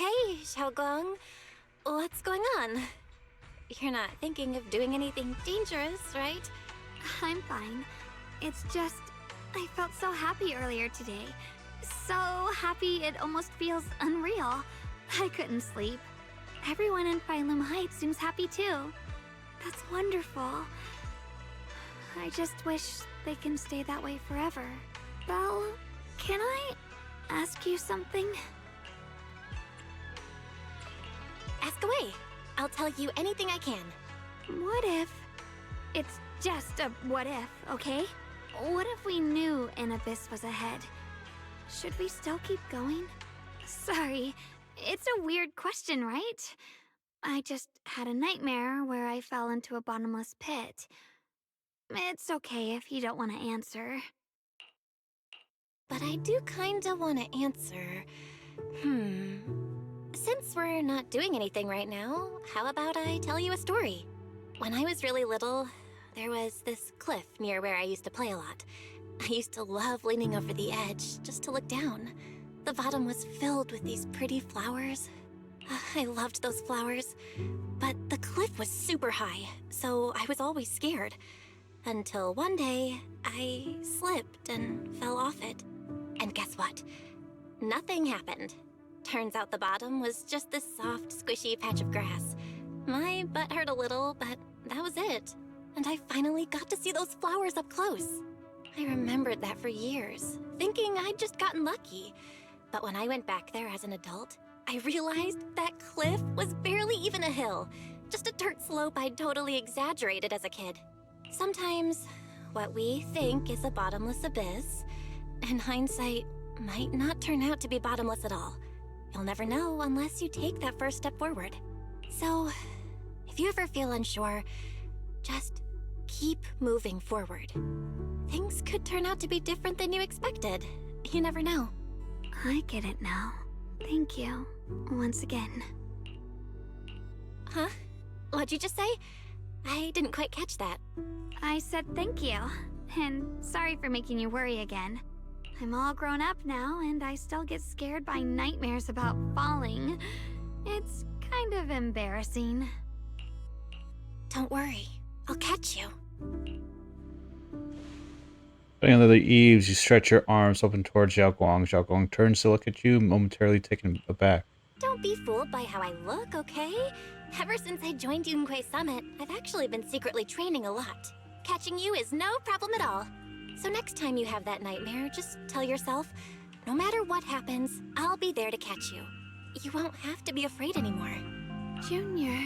Hey, Shunguang. What's going on? You're not thinking of doing anything dangerous, right? I'm fine. It's just, I felt so happy earlier today. So happy it almost feels unreal. I couldn't sleep. Everyone in Phylum Heights seems happy too. That's wonderful. I just wish they can stay that way forever. Belle, can I ask you something? Ask away. I'll tell you anything I can. What if... It's just a what if, okay? What if we knew an abyss was ahead? Should we still keep going? Sorry, it's a weird question, right? I just had a nightmare where I fell into a bottomless pit. It's okay if you don't want to answer. But I do kinda want to answer. Since we're not doing anything right now, how about I tell you a story? When I was really little, there was this cliff near where I used to play a lot. I used to love leaning over the edge just to look down. The bottom was filled with these pretty flowers. I loved those flowers. But the cliff was super high, so I was always scared. Until one day, I slipped and fell off it. And guess what? Nothing happened. Turns out the bottom was just this soft, squishy patch of grass. My butt hurt a little, but that was it. And I finally got to see those flowers up close. I remembered that for years, thinking I'd just gotten lucky. But when I went back there as an adult, I realized that cliff was barely even a hill, just a dirt slope I'd totally exaggerated as a kid. Sometimes, what we think is a bottomless abyss, in hindsight, might not turn out to be bottomless at all. You'll never know unless you take that first step forward. So, if you ever feel unsure, just keep moving forward. Things could turn out to be different than you expected. You never know. I get it now. Thank you, once again. Huh? What'd you just say? I didn't quite catch that. I said thank you, and sorry for making you worry again. I'm all grown up now, and I still get scared by nightmares about falling. It's kind of embarrassing. Don't worry, I'll catch you. Sitting under the eaves, you stretch your arms open towards Xiaoguang. Xiaoguang turns to look at you, momentarily taken aback. Don't be fooled by how I look, okay? Ever since I joined Yunquei Summit, I've actually been secretly training a lot. Catching you is no problem at all. So next time you have that nightmare, just tell yourself, no matter what happens, I'll be there to catch you. You won't have to be afraid anymore. Junior.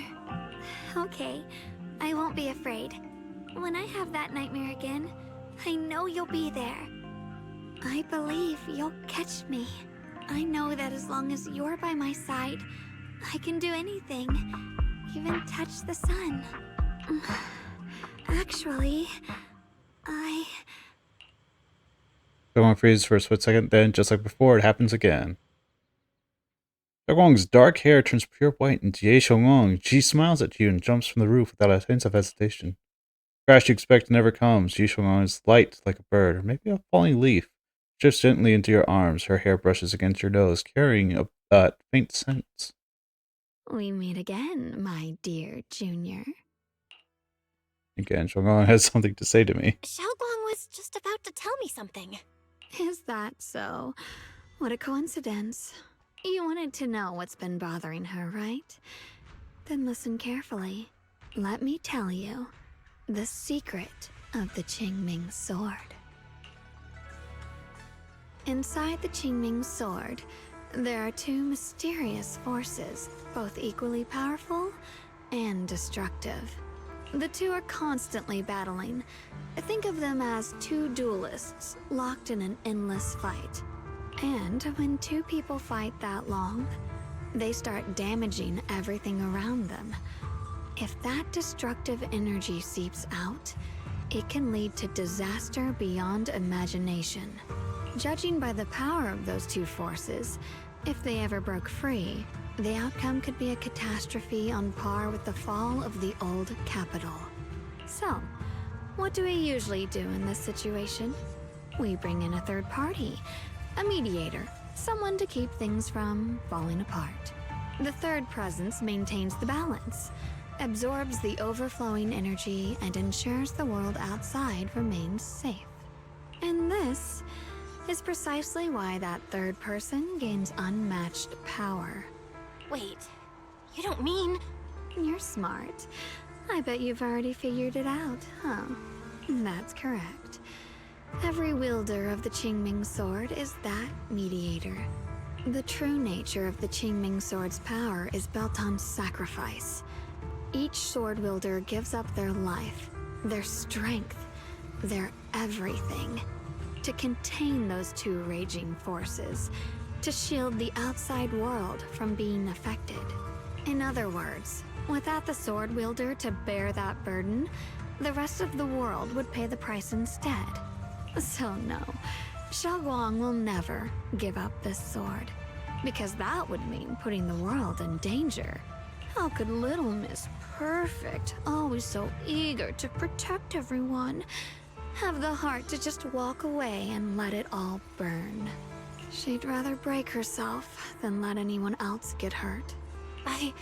Okay, I won't be afraid. When I have that nightmare again, I know you'll be there. I believe you'll catch me. I know that as long as you're by my side, I can do anything, even touch the sun. Actually, Xiaoguang freezes for a split second, then, just like before, it happens again. Xiaoguang's dark hair turns pure white, and Jie Xiaoguang, she smiles at you and jumps from the roof without a hint of hesitation. The crash you expect never comes. Jie Xiaoguang is light like a bird, or maybe a falling leaf. Drifts gently into your arms. Her hair brushes against your nose, carrying a faint scent. we meet again, my dear Junior. Again, Shunguang has something to say to me. Shunguang was just about to tell me something. Is that so? What a coincidence. You wanted to know what's been bothering her, right? Then listen carefully. Let me tell you the secret of the Qingming sword. Inside the Qingming sword, there are two mysterious forces, both equally powerful and destructive. The two are constantly battling. Think of them as two duelists locked in an endless fight. And when two people fight that long, they start damaging everything around them. If that destructive energy seeps out, it can lead to disaster beyond imagination. Judging by the power of those two forces, if they ever broke free, the outcome could be a catastrophe on par with the fall of the old capital. So, what do we usually do in this situation? We bring in a third party, a mediator, someone to keep things from falling apart. The third presence maintains the balance, absorbs the overflowing energy, and ensures the world outside remains safe. And this is precisely why that third person gains unmatched power. Wait, you don't mean... You're smart. I bet you've already figured it out, huh? That's correct. Every wielder of the Qingming sword is that mediator. The true nature of the Qingming sword's power is built on sacrifice. Each sword wielder gives up their life, their strength, their everything, to contain those two raging forces, to shield the outside world from being affected. In other words, without the sword wielder to bear that burden, the rest of the world would pay the price instead. So no, Shunguang will never give up this sword, because that would mean putting the world in danger. How could little Miss Perfect, always so eager to protect everyone, have the heart to just walk away and let it all burn? She'd rather break herself than let anyone else get hurt. I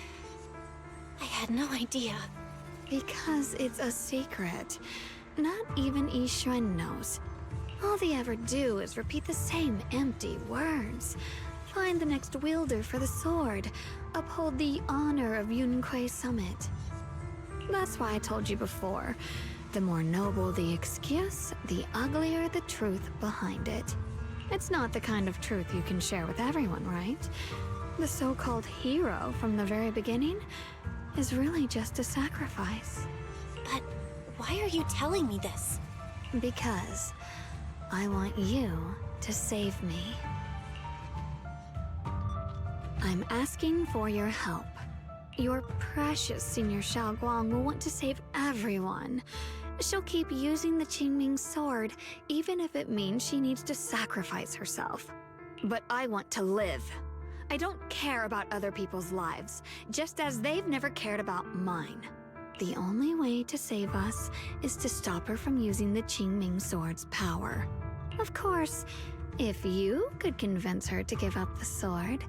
had no idea. Because it's a secret. Not even Yixuan knows. All they ever do is repeat the same empty words. Find the next wielder for the sword. Uphold the honor of Yunquei Summit. That's why I told you before. The more noble the excuse, the uglier the truth behind it. It's not the kind of truth you can share with everyone, right? The so-called hero from the very beginning is really just a sacrifice. But why are you telling me this? Because I want you to save me. I'm asking for your help. Your precious Senior Shunguang will want to save everyone. She'll keep using the Qingming sword, even if it means she needs to sacrifice herself. But I want to live. I don't care about other people's lives, just as they've never cared about mine. The only way to save us is to stop her from using the Qingming sword's power. Of course, if you could convince her to give up the sword,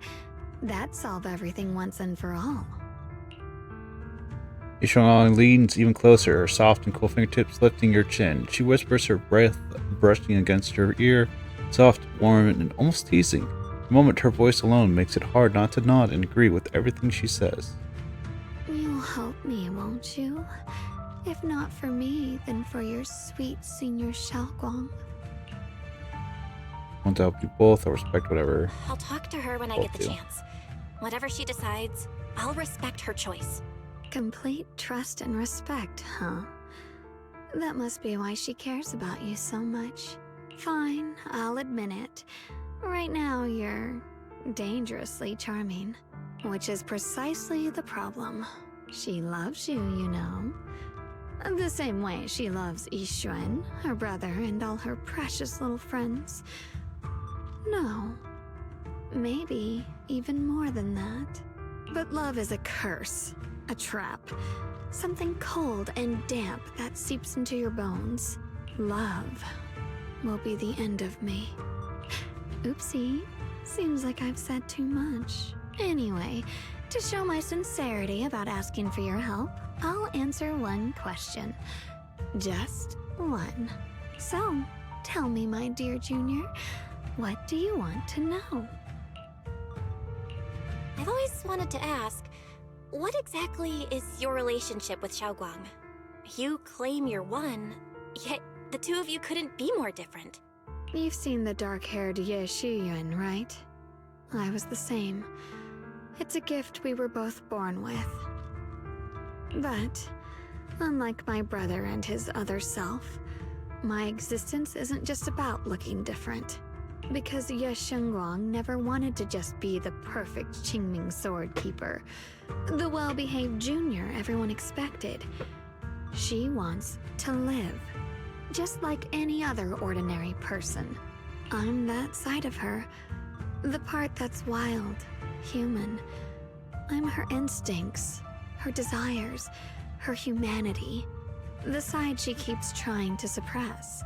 that'd solve everything once and for all. Shunguang leans even closer, her soft and cool fingertips lifting your chin. She whispers, her breath brushing against your ear, soft, warm, and almost teasing. The moment her voice alone makes it hard not to nod and agree with everything she says. You'll help me, won't you? If not for me, then for your sweet Senior Shunguang. I want to help you both. I'll respect whatever. I'll talk to her when I get the chance. Whatever she decides, I'll respect her choice. Complete trust and respect, huh? That must be why she cares about you so much. Fine, I'll admit it. Right now, you're dangerously charming. Which is precisely the problem. She loves you, you know. The same way she loves Yixuan, her brother, and all her precious little friends. No. Maybe even more than that. But love is a curse. A trap. Something cold and damp that seeps into your bones. Love will be the end of me. Oopsie. Seems like I've said too much. Anyway, to show my sincerity about asking for your help, I'll answer one question. Just one. So, tell me, my dear Junior, what do you want to know? I've always wanted to ask, what exactly is your relationship with Shunguang? You claim you're one, yet the two of you couldn't be more different. You've seen the dark-haired Ye Shiyuan, right? I was the same. It's a gift we were both born with. But, unlike my brother and his other self, my existence isn't just about looking different. Because Ye Shunguang never wanted to just be the perfect Qingming sword keeper, the well-behaved junior everyone expected. She wants to live, just like any other ordinary person. I'm that side of her, the part that's wild, human. I'm her instincts, her desires, her humanity, the side she keeps trying to suppress.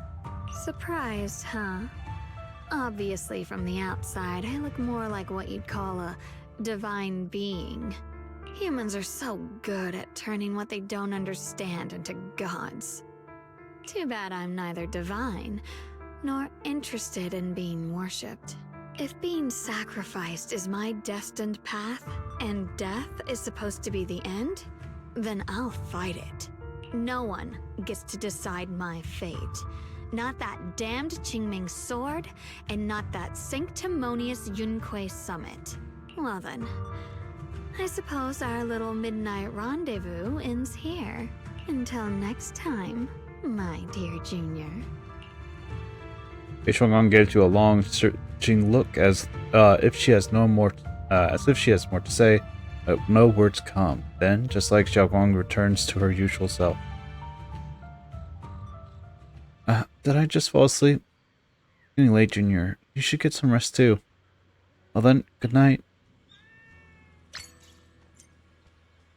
Surprised, huh? Obviously, from the outside, I look more like what you'd call a divine being. Humans are so good at turning what they don't understand into gods. Too bad I'm neither divine nor interested in being worshipped. If being sacrificed is my destined path, and death is supposed to be the end, then I'll fight it. No one gets to decide my fate. Not that damned Qingming sword, and not that sanctimonious Yunque summit. Well then, I suppose our little midnight rendezvous ends here. Until next time, my dear Junior. Shunguang gives you a long, searching look as if she has more to say, but no words come. Then, just like Xiaoguang returns to her usual self. Did I just fall asleep? It's getting late, Junior. You should get some rest too. Well then, good night.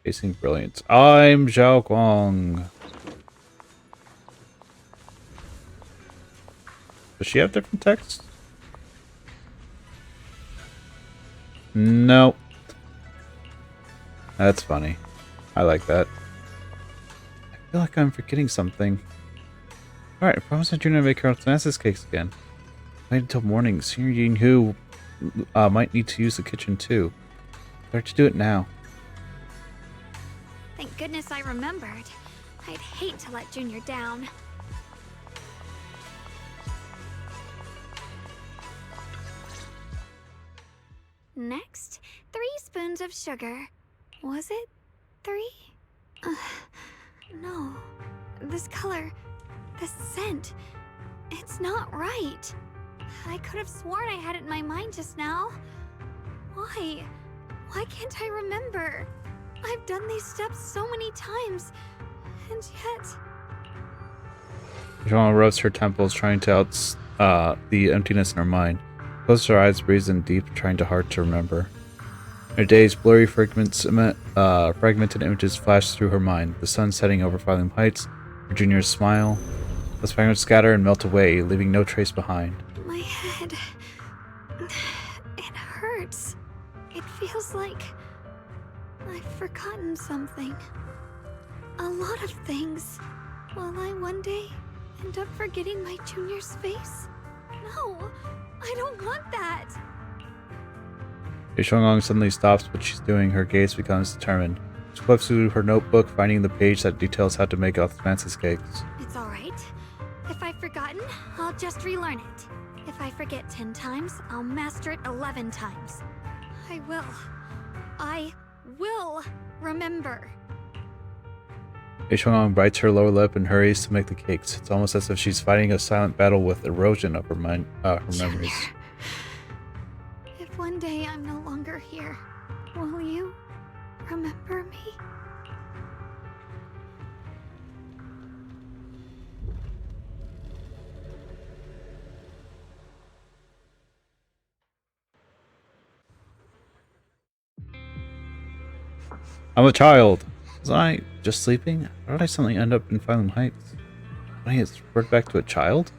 Facing brilliance. I'm Xiaoguang. Does she have different text? No. That's funny. I like that. I feel like I'm forgetting something. Alright, I promise I'm trying to make Carl's Nance's cakes again. Wait until morning. Senior Yin Hu might need to use the kitchen too. Better to do it now. Thank goodness I remembered. I'd hate to let Junior down. Next, 3 spoons of sugar. Was it 3? No. This color, this scent, it's not right. I could have sworn I had it in my mind just now. Why? Why can't I remember? I've done these steps so many times, and yet... Joanna rubs her temples, trying to out the emptiness in her mind. Closes her eyes, breathes in deep, trying hard to remember. In her days, blurry fragmented images flash through her mind. The sun setting over Phylum Heights, her Junior's smile. Those fragments scatter and melt away, leaving no trace behind. My head... it hurts. It feels like... I've forgotten something. A lot of things. Will I one day end up forgetting my Junior's face? No, I don't want that. Shunguang suddenly stops what she's doing. Her gaze becomes determined. She flips through her notebook, finding the page that details how to make Francis cakes. It's alright. If I've forgotten, I'll just relearn it. If I forget 10 times, I'll master it 11 times. I will remember. Shunguang bites her lower lip and hurries to make the cakes. It's almost as if she's fighting a silent battle with erosion of her memories. If one day I'm no longer here, will you remember me? I'm a child. Was I just sleeping? How did I suddenly end up in Phylum Heights? Did I get spurred back to a child?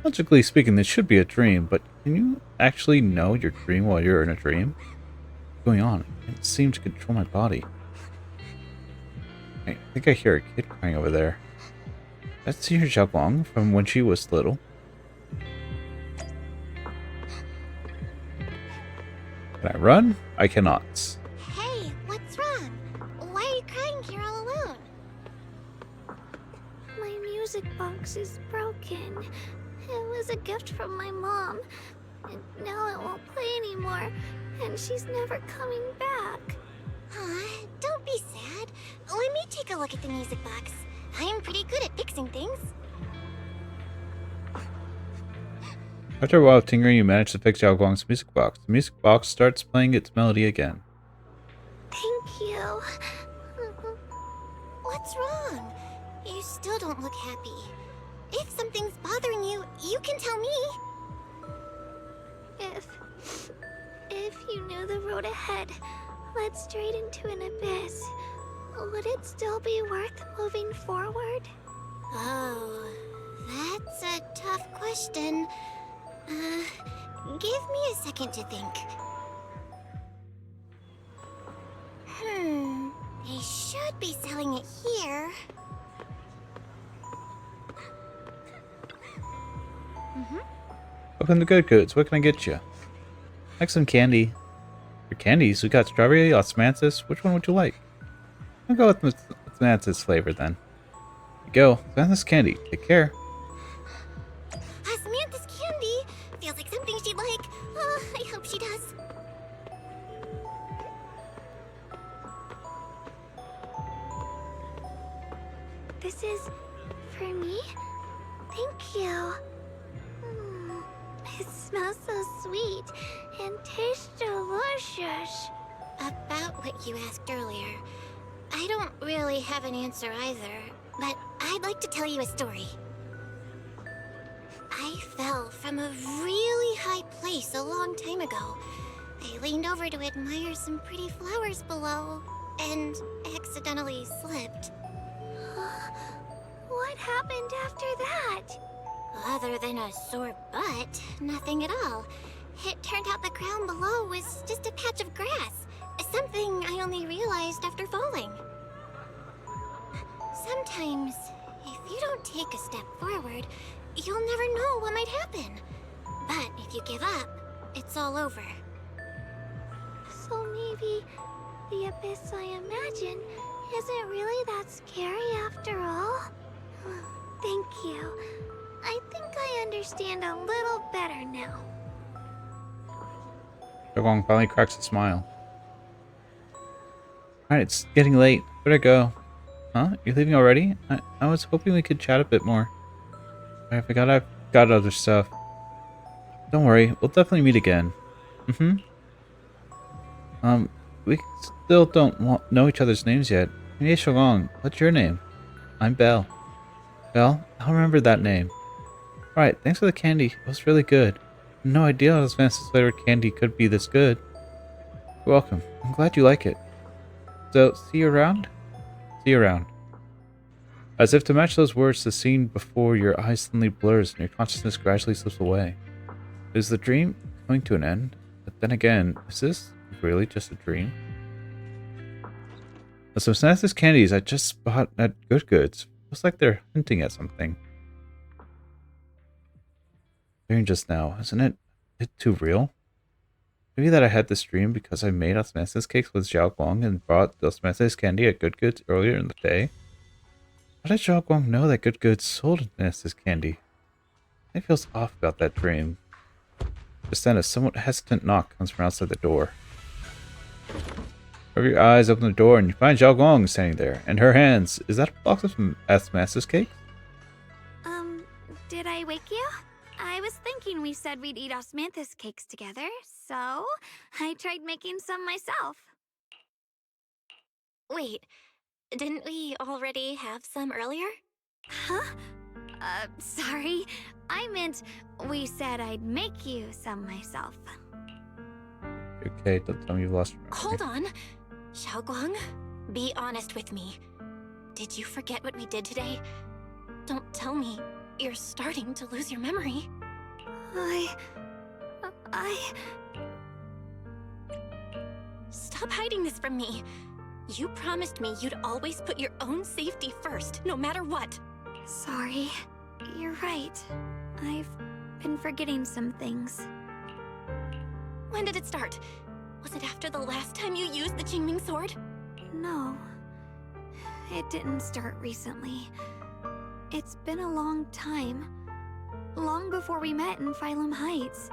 Logically speaking, this should be a dream, but can you actually know your dream while you're in a dream? What's going on? I can't seem to control my body. I think I hear a kid crying over there. That's Senior Xiaoguang from when she was little. Can I run? I cannot. Hey, what's wrong? Why are you crying here all alone? My music box is broken. It was a gift from my mom. And now it won't play anymore. And she's never coming back. Don't be sad. Let me take a look at the music box. I'm pretty good at fixing things. After a while of tinkering, you manage to fix Xiaoguang's music box. The music box starts playing its melody again. Thank you. What's wrong? You still don't look happy. If something's bothering you, you can tell me. If you knew the road ahead led straight into an abyss, would it still be worth moving forward? Oh, that's a tough question. Give me a second to think. should be selling it here. Welcome to Good Goods. What can I get you? Like some candy. For candies, we got strawberry, osmanthus. Which one would you like? I'll go with osmanthus flavor then. Here you go. Osmanthus candy. Take care. Samantha's candy feels like something she'd like. Oh, I hope she does. This is for me? Thank you. It smells so sweet and tastes delicious. About what you asked earlier, I don't really have an answer either, but I'd like to tell you a story. I fell from a really high place a long time ago. I leaned over to admire some pretty flowers below, and accidentally slipped. What happened after that? Other than a sore butt, nothing at all. It turned out the ground below was just a patch of grass. Something I only realized after falling. Sometimes, if you don't take a step forward, you'll never know what might happen. But if you give up, it's all over. So maybe the abyss I imagine isn't really that scary after all? Thank you. I think I understand a little better now. Shunguang finally cracks a smile. Alright, it's getting late. Where'd I go? Huh? You're leaving already? I was hoping we could chat a bit more. I forgot I've got other stuff. Don't worry, we'll definitely meet again. We still don't know each other's names yet. Hey, Shunguang, what's your name? I'm Belle. Belle? I'll remember that name. Alright, thanks for the candy. It was really good. No idea how this fancy flavored candy could be this good. You're welcome. I'm glad you like it. So, see you around? See you around. As if to match those words, the scene before your eyes suddenly blurs and your consciousness gradually slips away. Is the dream coming to an end? But then again, is this really just a dream? Some Zenless candies I just bought at Good Goods. Looks like they're hinting at something. Hearing just now, isn't it a bit too real? Maybe that I had this dream because I made osmanthus cakes with Shunguang and bought the osmanthus candy at Good Goods earlier in the day. How did Shunguang know that Good Goods sold osmanthus candy? It feels off about that dream. Just then a somewhat hesitant knock comes from outside the door. Cover your eyes, open the door, and you find Shunguang standing there. In her hands, is that a box of osmanthus cakes? Did I wake you? I was thinking we said we'd eat osmanthus cakes together, so I tried making some myself. Wait, didn't we already have some earlier? Huh? Sorry. I meant we said I'd make you some myself. Okay, don't tell me you've lost your memory. Hold on. Shunguang, be honest with me. Did you forget what we did today? Don't tell me you're starting to lose your memory. Stop hiding this from me. You promised me you'd always put your own safety first, no matter what. Sorry. You're right. I've been forgetting some things. When did it start? Was it after the last time you used the Qingming sword? No. It didn't start recently. It's been a long time. Long before we met in Phylum Heights.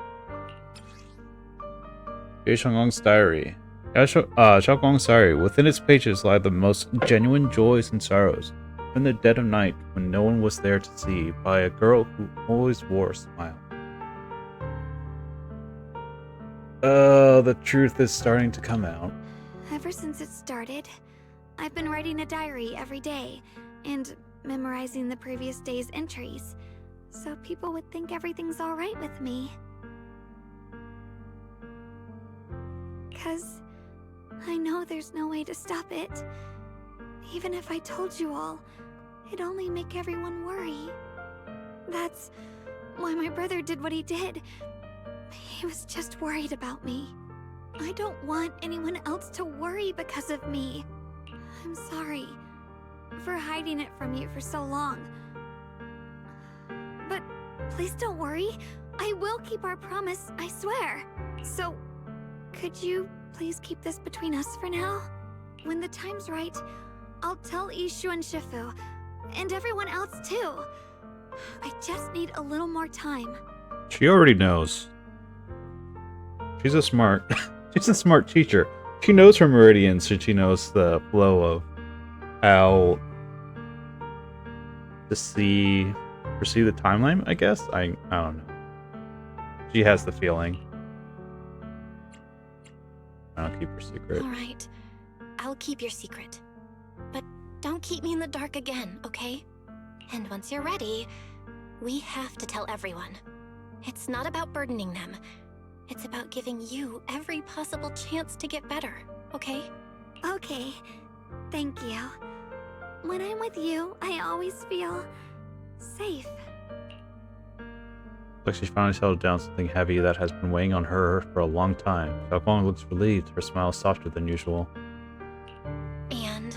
Here's Shunguang's diary. Shunguang's diary. Within its pages lie the most genuine joys and sorrows. In the dead of night, when no one was there to see, by a girl who always wore a smile. Oh, the truth is starting to come out. Ever since it started, I've been writing a diary every day, and memorizing the previous day's entries, so people would think everything's alright with me. 'Cause I know there's no way to stop it. Even if I told you all, it'd only make everyone worry. That's why my brother did what he did. He was just worried about me. I don't want anyone else to worry because of me. I'm sorry for hiding it from you for so long. But please don't worry. I will keep our promise, I swear. So, could you please keep this between us for now? When the time's right, I'll tell Ishu and Shifu, and everyone else too. I just need a little more time. She already knows. She's a smart teacher. She knows her meridians, and she knows the flow of how to perceive the timeline, I guess? I don't know. She has the feeling. I'll keep her secret. Alright, I'll keep your secret. But don't keep me in the dark again, okay? And once you're ready, we have to tell everyone. It's not about burdening them. It's about giving you every possible chance to get better, okay? Okay, thank you. When I'm with you, I always feel safe. Like she finally settled down something heavy that has been weighing on her for a long time. Shunguang looks relieved. Her smile is softer than usual. And,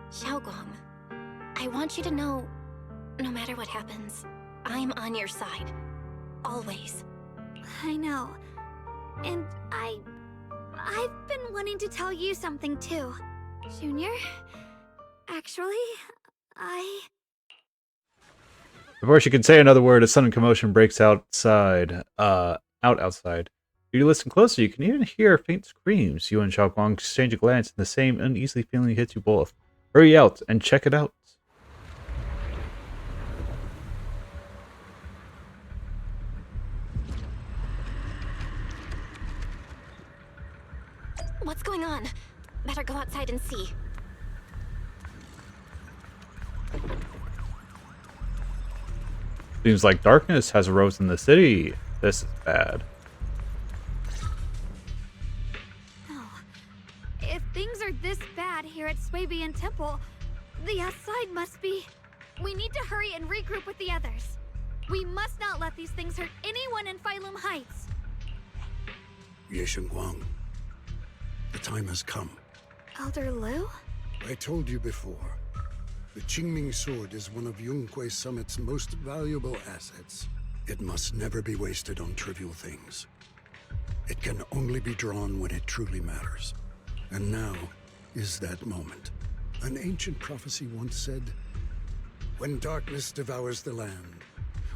Shunguang, I want you to know, no matter what happens, I'm on your side. Always. I know. And I've been wanting to tell you something too. Junior, actually, Before she can say another word, a sudden commotion breaks outside. Outside. If you listen closely, you can even hear faint screams. You and Shunguang exchange a glance, and the same uneasy feeling hits you both. Hurry out and check it out. What's going on? Better go outside and see. Seems like darkness has arose in the city. This is bad. Oh, if things are this bad here at Swabian Temple, the outside must be... We need to hurry and regroup with the others. We must not let these things hurt anyone in Phylum Heights. Ye Shunguang, the time has come. Elder Lu? I told you before, the Qingming sword is one of Yunque Summit's most valuable assets. It must never be wasted on trivial things. It can only be drawn when it truly matters. And now is that moment. An ancient prophecy once said, when darkness devours the land,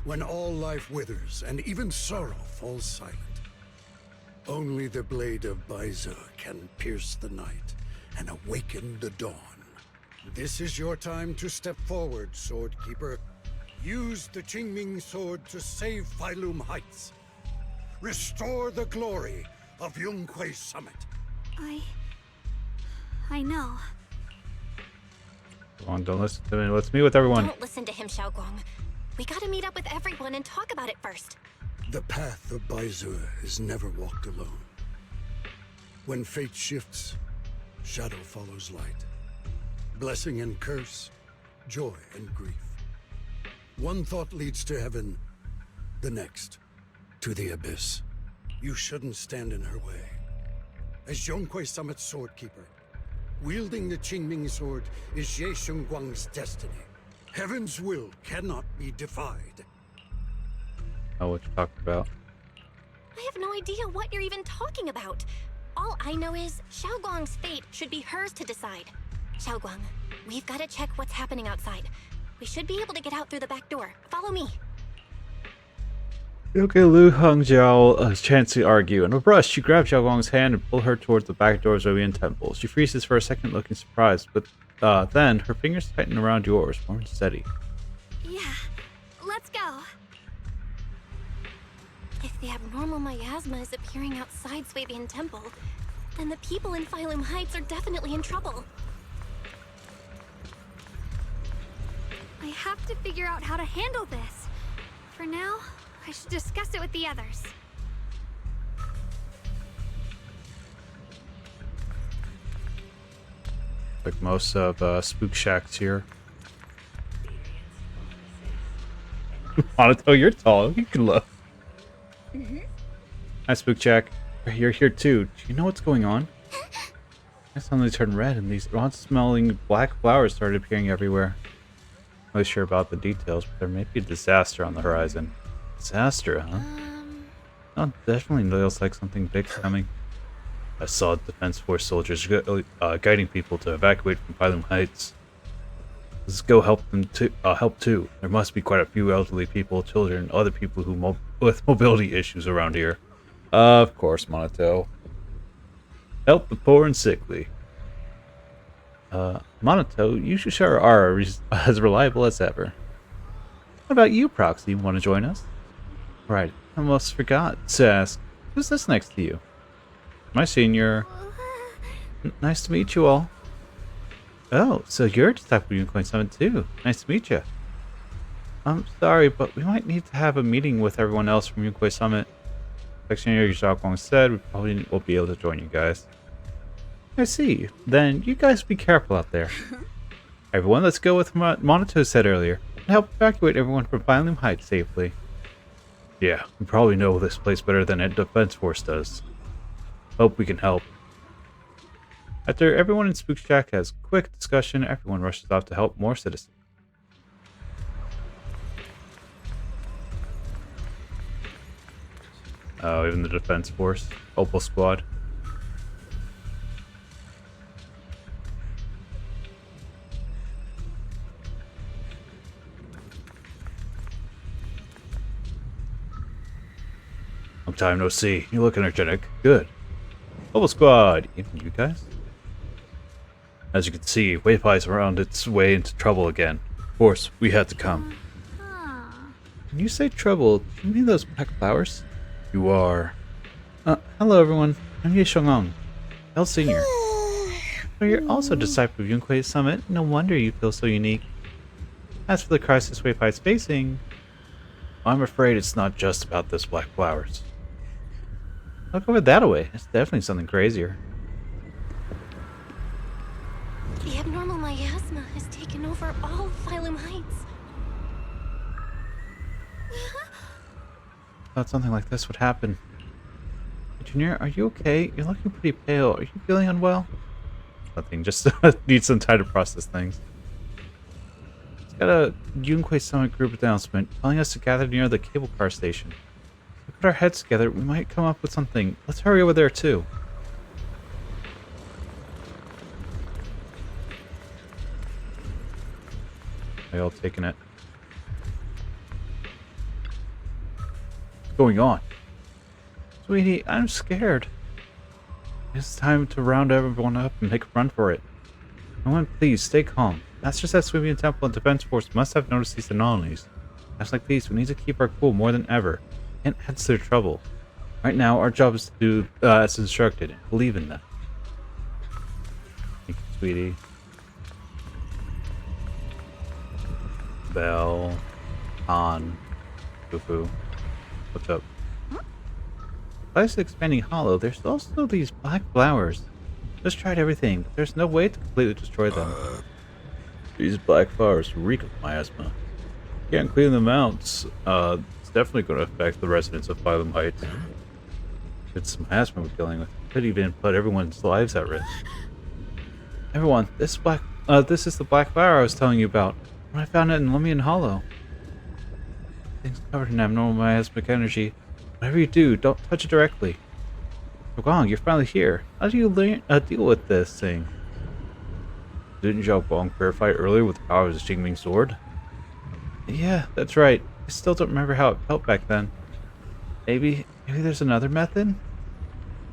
when all life withers and even sorrow falls silent, only the blade of Baize can pierce the night and awaken the dawn. This is your time to step forward, Swordkeeper. Use the Qingming sword to save Phylum Heights. Restore the glory of Yunque Summit. I know. Come on, don't listen to me. Let's meet with everyone. Don't listen to him, Shunguang. We gotta meet up with everyone and talk about it first. The path of Baize is never walked alone. When fate shifts, shadow follows light. Blessing and curse, joy and grief. One thought leads to heaven, the next, to the abyss. You shouldn't stand in her way. As Yunque Summit's swordkeeper, wielding the Qingming sword is Ye Shunguang's destiny. Heaven's will cannot be defied. Know what you're talking about. I have no idea what you're even talking about. All I know is Shunguang's fate should be hers to decide. Shunguang, we've got to check what's happening outside. We should be able to get out through the back door. Follow me. Okay, Lu Hongjiao has a chance to argue. In a rush, she grabs Xiao Guang's hand and pulls her towards the back door of Zobian Temple. She freezes for a second, looking surprised, but then her fingers tighten around yours, warm and steady. Yeah, let's go. If the abnormal miasma is appearing outside Swabian Temple, then the people in Phylum Heights are definitely in trouble. I have to figure out how to handle this. For now, I should discuss it with the others. Like most of Spook Shack's here. Monato, you're tall. You can look. Hi, Spook Shack. You're here too. Do you know what's going on? I suddenly turned red and these odd-smelling black flowers started appearing everywhere. I'm not really sure about the details, but there may be a disaster on the horizon. Disaster, huh? Oh, definitely looks like something big's coming. I saw Defense Force soldiers guiding people to evacuate from Pylum Heights. Let's go help them help too. There must be quite a few elderly people, children, other people with mobility issues around here. Of course, Monato. Help the poor and sickly. Monato, you should sure are as reliable as ever. What about you, Proxy? Want to join us? Right, I almost forgot to ask. Who's this next to you? My senior. Nice to meet you all. Oh, so you're just type of Unicorn Summit too. Nice to meet you. I'm sorry, but we might need to have a meeting with everyone else from Unicorn Summit. Secretary Shunguang said we probably won't be able to join you guys. I see. Then you guys be careful out there. Everyone, let's go with what Monato said earlier and help evacuate everyone from Pylum Heights safely. Yeah, we probably know this place better than a defense force does. Hope we can help. After everyone in Spook Shack has a quick discussion, everyone rushes off to help more citizens. Oh, even the defense force. Opal Squad. Long time no see. You look energetic. Good. Opal Squad. Even you guys? As you can see, Waypie's around its way into trouble again. Of course, we had to come. When you say trouble, do you mean those black flowers? You are... hello everyone. I'm Ye Shunguang, El Senior. So you're also a disciple of Yunque's Summit. No wonder you feel so unique. As for the crisis Waypie's facing, I'm afraid it's not just about those black flowers. Look over that away. It's definitely something crazier. The abnormal miasma has taken over all of Pylum Heights. Thought something like this would happen. Junior, are you okay? You're looking pretty pale. Are you feeling unwell? Nothing, just need some time to process things. It's got a Yunque Summit group announcement telling us to gather near the cable car station. If we put our heads together, we might come up with something. Let's hurry over there too. They all taking it. What's going on? Sweetie, I'm scared. It's time to round everyone up and make a run for it. Everyone, please stay calm. Masters at Swimming Temple and Defense Force must have noticed these anomalies. Times like these, we need to keep our cool more than ever. Can't add to their trouble. Right now, our job is to do as instructed and believe in them. Thank you, sweetie. Bell, Han, Fufu. What's up? Besides the expanding hollow, there's also these black flowers. Just tried everything, but there's no way to completely destroy them. These black flowers reek of miasma. Can't clean them out. It's definitely going to affect the residents of Pylum Heights. It's miasma we're dealing with. It could even put everyone's lives at risk. Everyone, this is the black flower I was telling you about. When I found it in Lumion Hollow. Things covered in abnormal miasmic energy. Whatever you do, don't touch it directly. Shunguang, you're finally here. How do you deal with this thing? Didn't Shunguang verify earlier with the power of the Xingming sword? Yeah, that's right. I still don't remember how it felt back then. Maybe there's another method?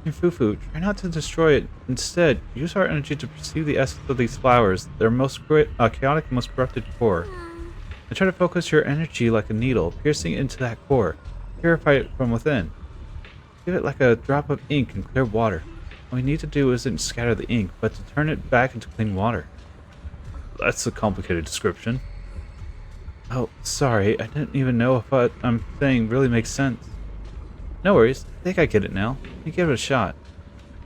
Fufu, try not to destroy it. Instead, use our energy to perceive the essence of these flowers, their most chaotic and most corrupted core. And try to focus your energy like a needle, piercing into that core. Purify it from within. Give it like a drop of ink in clear water. What we need to do isn't scatter the ink, but to turn it back into clean water. That's a complicated description. Oh, sorry, I didn't even know if what I'm saying really makes sense. No worries, I think I get it now. Let me give it a shot.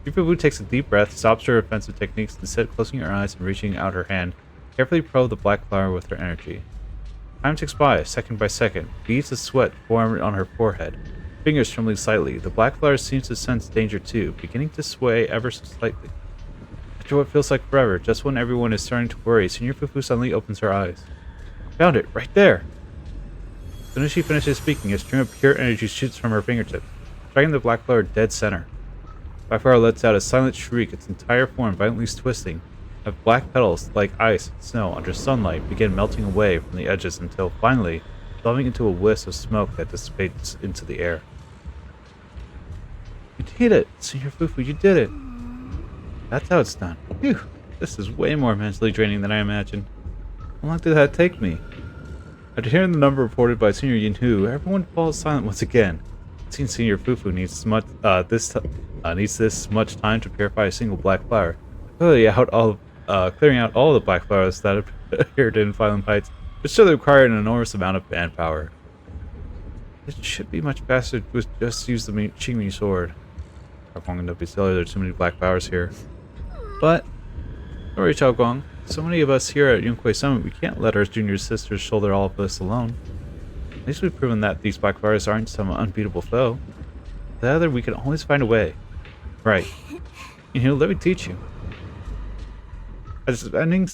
Fufu takes a deep breath, stops her offensive techniques, instead closing her eyes and reaching out her hand, carefully probe the black flower with her energy. Time ticks by, second by second. Beads of sweat form on her forehead. Fingers trembling slightly. The black flower seems to sense danger too, beginning to sway ever so slightly. After what feels like forever, just when everyone is starting to worry, Senior Fufu suddenly opens her eyes. Found it, right there! As soon as she finishes speaking, a stream of pure energy shoots from her fingertips, striking the black flower dead center. Black flower lets out a silent shriek, its entire form violently twisting. Of black petals, like ice and snow under sunlight, begin melting away from the edges until, finally, dissolving into a wisp of smoke that dissipates into the air. You did it! Senior Fufu, you did it! That's how it's done. Phew! This is way more mentally draining than I imagined. How long did that take me? After hearing the number reported by Senior Yinhu, everyone falls silent once again. It seems Senior Fufu needs this much time to purify a single black flower, clearing out all the black flowers that appeared in Phylum Heights, which still required an enormous amount of manpower. It should be much faster to just use the Qingming sword. Xiaoguang and Nobisela, there are too many black flowers here. But, don't worry, Xiaoguang. So many of us here at Yunquay Summit, we can't let our junior sisters shoulder all of this alone. At least we've proven that these black flowers aren't some unbeatable foe. The other, we can always find a way. Right. Let me teach you. After spending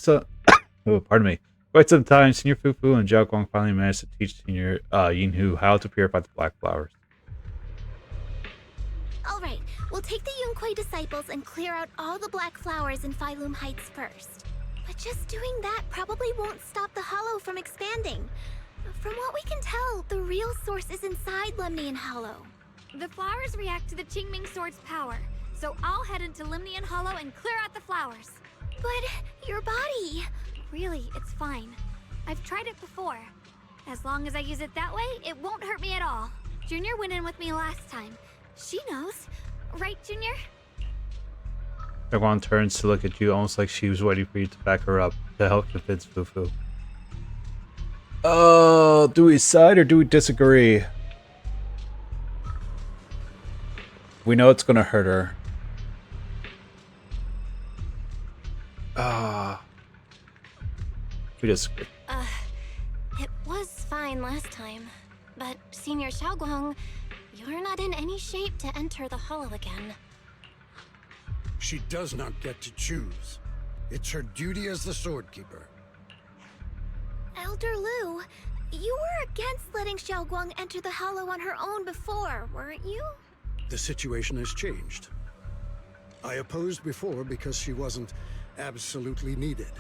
quite some time, Senior Fufu and Xiaoguang finally managed to teach Senior Yinhu how to purify the black flowers. Alright, we'll take the Yunquay disciples and clear out all the black flowers in Phylum Heights first. But just doing that probably won't stop the Hollow from expanding. From what we can tell, the real source is inside Lemnian Hollow. The flowers react to the Qingming sword's power, so I'll head into Lemnian Hollow and clear out the flowers. But your body... Really, it's fine. I've tried it before. As long as I use it that way, it won't hurt me at all. Junior went in with me last time. She knows. Right, Junior? Xiaoguang turns to look at you almost like she was waiting for you to back her up to help convince Fufu. Oh, do we side or do we disagree? We know it's gonna hurt her. We disagree. It was fine last time. But, Senior Xiaoguang, you're not in any shape to enter the Hollow again. She does not get to choose. It's her duty as the Sword Keeper. Elder Lu, you were against letting Xiaoguang enter the Hollow on her own before, weren't you? The situation has changed. I opposed before because she wasn't absolutely needed.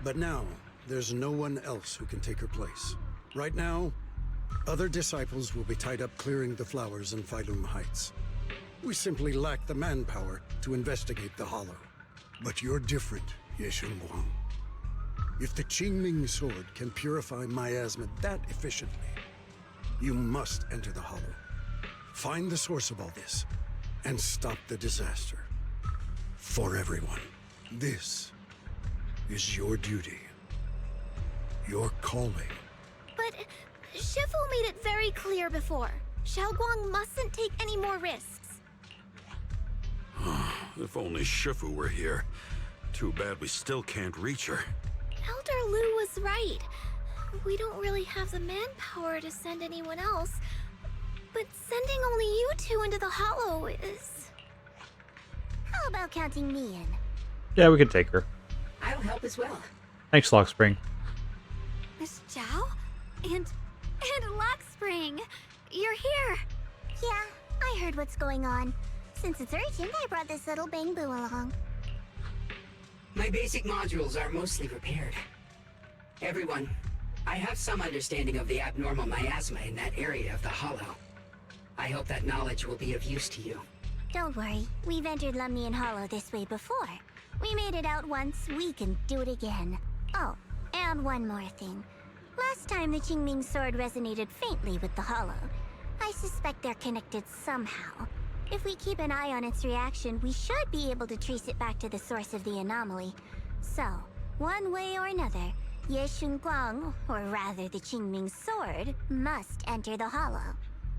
But now, there's no one else who can take her place. Right now, other disciples will be tied up clearing the flowers in Phylum Heights. We simply lack the manpower to investigate the Hollow. But you're different, Ye Shunguang. If the Qingming sword can purify miasma that efficiently, you must enter the Hollow. Find the source of all this, and stop the disaster. For everyone. This is your duty. Your calling. But Shifu made it very clear before. Xiaoguang mustn't take any more risks. If only Shifu were here. Too bad we still can't reach her. Elder Lu was right. We don't really have the manpower to send anyone else. But sending only you two into the Hollow is... How about counting me in? Yeah, we can take her. I'll help as well. Thanks, Lockspring. Miss Zhao? And Lockspring! You're here! Yeah, I heard what's going on. Since it's urgent, I brought this little bang-boo along. My basic modules are mostly repaired. Everyone, I have some understanding of the abnormal miasma in that area of the Hollow. I hope that knowledge will be of use to you. Don't worry, we've entered Lemnian Hollow this way before. We made it out once, we can do it again. Oh, and one more thing. Last time the Qingming sword resonated faintly with the Hollow. I suspect they're connected somehow. If we keep an eye on its reaction, we should be able to trace it back to the source of the anomaly. So, one way or another, Ye Shunguang, or rather the Qingming sword, must enter the Hollow.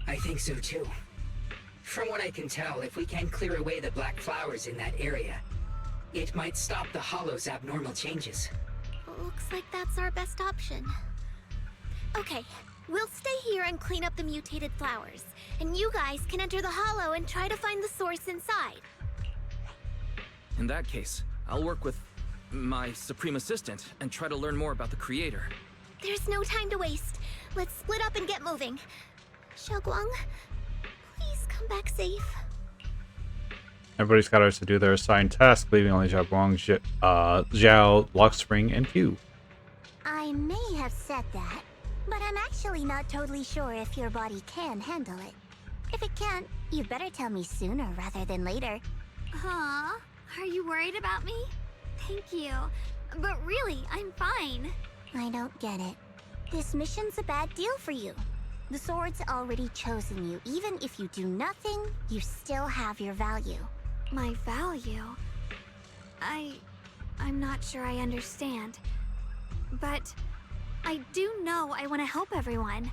I think so too. From what I can tell, if we can clear away the black flowers in that area, it might stop the Hollow's abnormal changes. Looks like that's our best option. Okay, we'll stay here and clean up the mutated flowers. And you guys can enter the Hollow and try to find the source inside. In that case, I'll work with my Supreme Assistant and try to learn more about the creator. There's no time to waste. Let's split up and get moving. Shunguang, please come back safe. Everybody scatters to do their assigned task, leaving only Shunguang, Zhao, Lockspring, and Q. I may have said that, but I'm actually not totally sure if your body can handle it. If it can't, you'd better tell me sooner rather than later. Huh? Are you worried about me? Thank you. But really, I'm fine. I don't get it. This mission's a bad deal for you. The sword's already chosen you. Even if you do nothing, you still have your value. My value? I'm not sure I understand. But I do know I want to help everyone.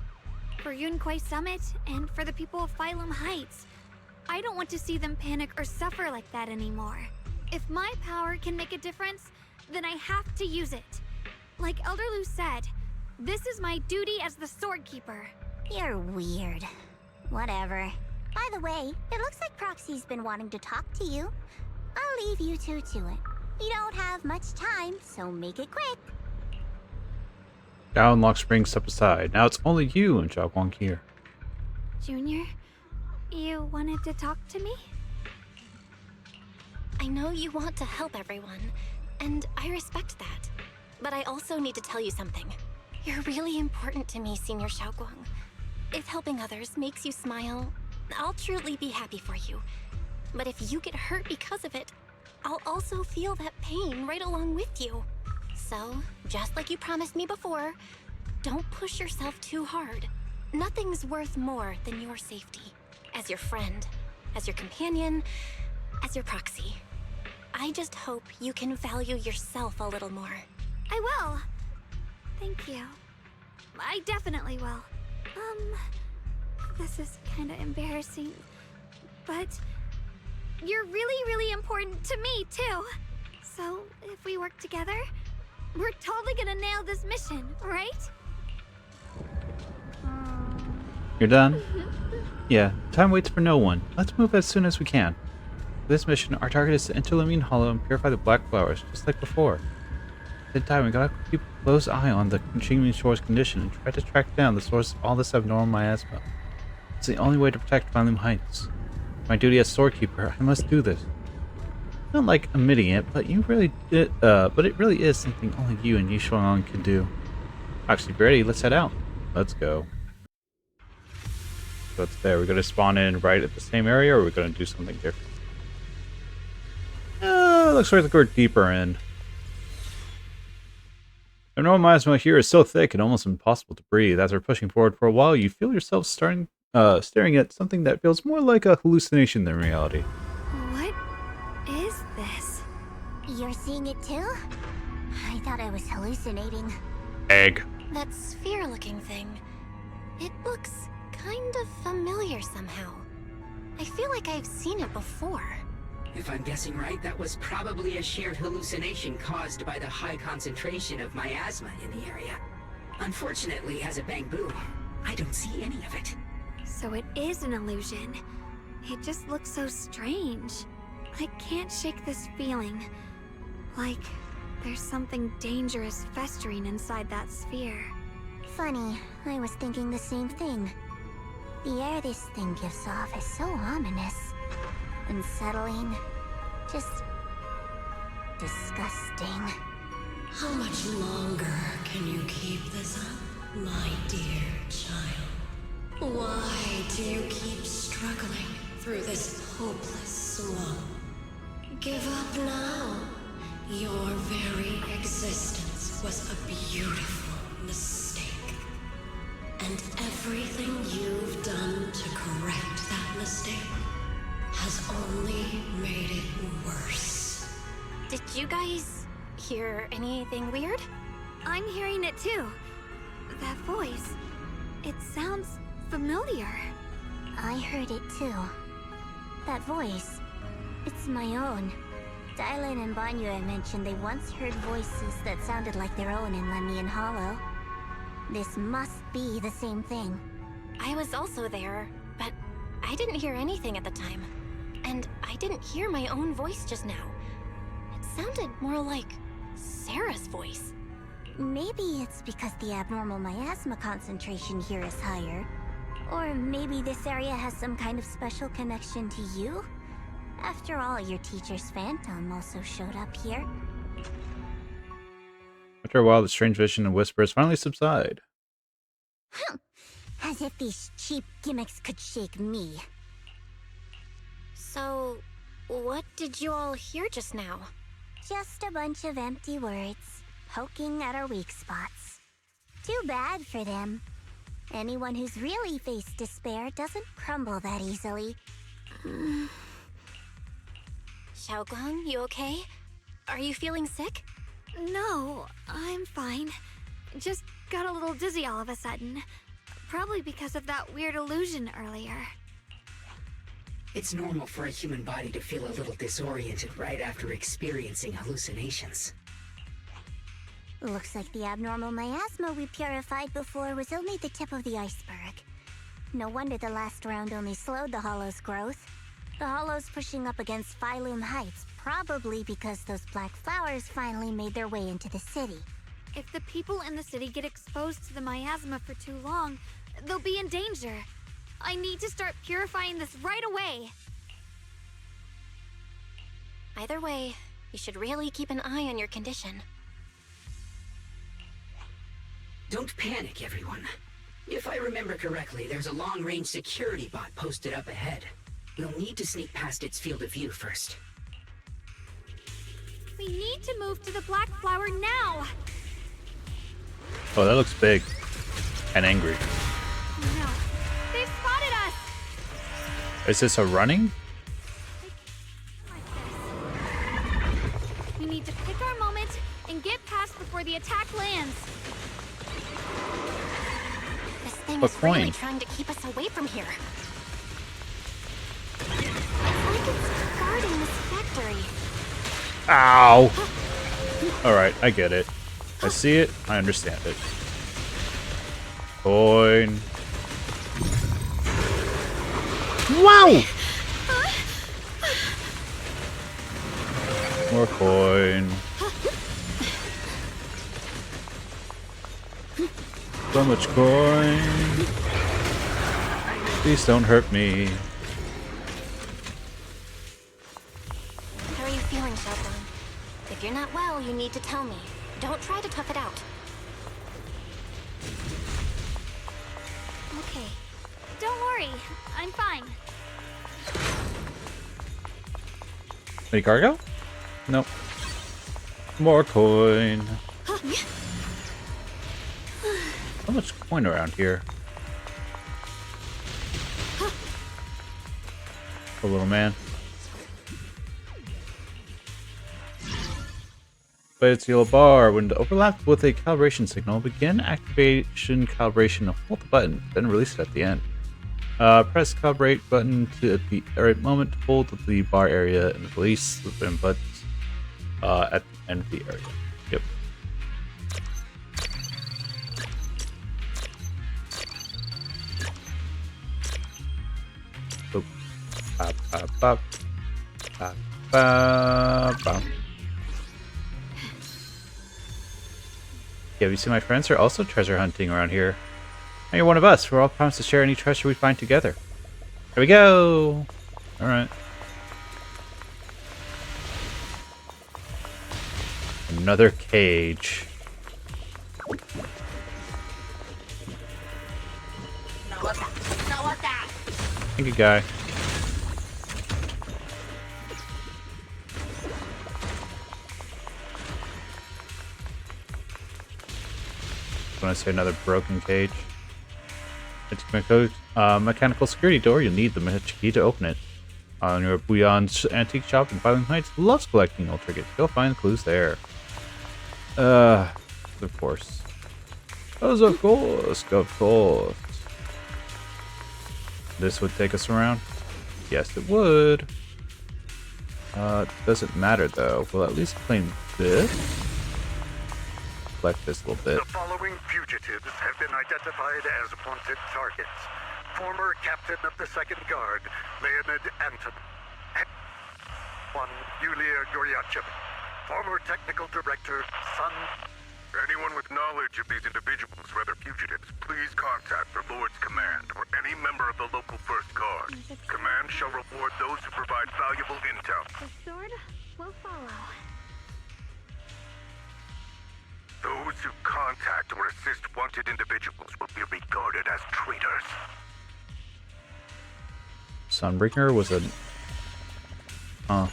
For Yunquay Summit and for the people of Phylum Heights. I don't want to see them panic or suffer like that anymore. If my power can make a difference, then I have to use it. Like Elder Lu said, this is my duty as the Sword Keeper. You're weird. Whatever. By the way, it looks like Proxy's been wanting to talk to you. I'll leave you two to it. You don't have much time, so make it quick. Zhao and Lockspring step aside. Now it's only you and Shunguang here. Junior, you wanted to talk to me? I know you want to help everyone, and I respect that. But I also need to tell you something. You're really important to me, Senior Shunguang. If helping others makes you smile, I'll truly be happy for you. But if you get hurt because of it, I'll also feel that pain right along with you. So, just like you promised me before, don't push yourself too hard. Nothing's worth more than your safety. As your friend, as your companion, as your proxy. I just hope you can value yourself a little more. I will. Thank you. I definitely will. This is kinda embarrassing, but you're really, really important to me, too. So, if we work together, we're totally gonna nail this mission, right? You're done? Yeah, time waits for no one. Let's move as soon as we can. For this mission, our target is to enter Lemine Hollow and purify the black flowers, just like before. At the time, we gotta keep a close eye on the Qingming Shore's condition and try to track down the source of all this abnormal miasma. It's the only way to protect Phylum Heights. My duty as storekeeper, I must do this. Not like admitting it, but it really is something only you and Yishong can do. Actually, be ready, let's head out. Let's go. So it's there. We're gonna spawn in right at the same area, or we're gonna do something different. Looks like we're deeper in. The normal miasma here is so thick and almost impossible to breathe. As we're pushing forward for a while, you feel yourself staring at something that feels more like a hallucination than reality. What is this? You're seeing it too? I thought I was hallucinating. Egg. That sphere-looking thing. It looks kind of familiar somehow. I feel like I've seen it before. If I'm guessing right, that was probably a shared hallucination caused by the high concentration of miasma in the area. Unfortunately, as a Bangbu, I don't see any of it. So it is an illusion. It just looks so strange. I can't shake this feeling. Like there's something dangerous festering inside that sphere. Funny, I was thinking the same thing. The air this thing gives off is so ominous. Unsettling. Just disgusting. How much longer can you keep this up, my dear child? Why do you keep struggling through this hopeless swamp? Give up now. Your very existence was a beautiful mistake. And everything you've done to correct that mistake has only made it worse. Did you guys hear anything weird? I'm hearing it too. That voice. It sounds familiar. I heard it too. That voice. It's my own. Dylan and Banyue mentioned they once heard voices that sounded like their own in Lemnian Hollow. This must be the same thing. I was also there, but I didn't hear anything at the time. And I didn't hear my own voice just now. It sounded more like Sarah's voice. Maybe it's because the abnormal miasma concentration here is higher. Or maybe this area has some kind of special connection to you? After all, your teacher's phantom also showed up here. After a while, the strange vision and whispers finally subside. As if these cheap gimmicks could shake me. So, what did you all hear just now? Just a bunch of empty words, poking at our weak spots. Too bad for them. Anyone who's really faced despair doesn't crumble that easily. Shunguang, you okay? Are you feeling sick? No, I'm fine. Just got a little dizzy all of a sudden. Probably because of that weird illusion earlier. It's normal for a human body to feel a little disoriented right after experiencing hallucinations. Looks like the abnormal miasma we purified before was only the tip of the iceberg. No wonder the last round only slowed the Hollow's growth. The Hollow's pushing up against Phylum Heights, probably because those black flowers finally made their way into the city. If the people in the city get exposed to the miasma for too long, they'll be in danger. I need to start purifying this right away. Either way, you should really keep an eye on your condition. Don't panic, everyone. If I remember correctly, there's a long-range security bot posted up ahead. We'll need to sneak past its field of view first. We need to move to the black flower now! Oh, that looks big. And angry. No, they've spotted us! Is this a running? Like this. We need to pick our moment and get past before the attack lands. This thing What is really point? trying to keep us away from here. It's like it's guarding this factory. Ow! Alright, I get it. I see it, I understand it. Coin. Wow! More coin. So much coin. Please don't hurt me. How are you feeling, Shunguang? If you're not well, you need to tell me. Don't try to tough it out. Okay, don't worry, I'm fine. Any cargo? Nope. More coin. So much coin around here. Oh, little man. But its yellow bar. When overlapped with a calibration signal, begin activation calibration and hold the button, then release it at the end. Press calibrate button to at the right moment to hold the bar area and release the input at the end of the area. Yep. Boop. Bop, bop, bop. Bop, bop, bop. Yeah, we see my friends are also treasure hunting around here. Now you're one of us. We're all promised to share any treasure we find together. Here we go! Alright. Another cage. Thank you, guy. When I say another broken cage. Mechanical security door, you'll need the magic key to open it. On your Bouillon's antique shop in Phylum Heights loves collecting old trinkets. Go find clues there. Of course. Of course. This would take us around? Yes, it would. Doesn't matter though. We'll at least claim this. Collect this a little bit. The following fugitives have been identified as wanted targets. Former captain of the Second Guard, Leonid Anton. One, Yulia Guryachev. former technical director, Sun. Anyone with knowledge of these individuals, whether fugitives, please contact the Lord's Command or any member of the local First Guard. Command shall reward those who provide valuable intel. The sword will follow. Those who contact or assist wanted individuals will be regarded as traitors. Sunbringer was a... Huh.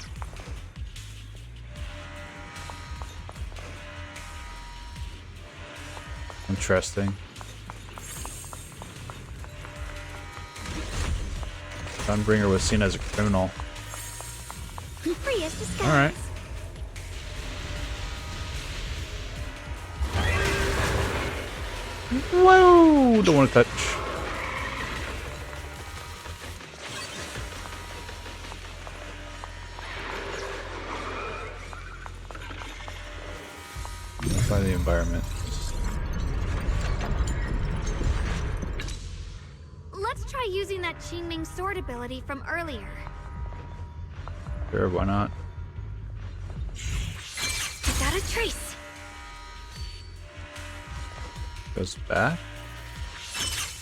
Interesting. Sunbringer was seen as a criminal. Free as disguise. Alright. Whoa! Don't want to touch. By the environment. Let's try using that Qingming sword ability from earlier. Sure, why not? I got a trace. Goes back.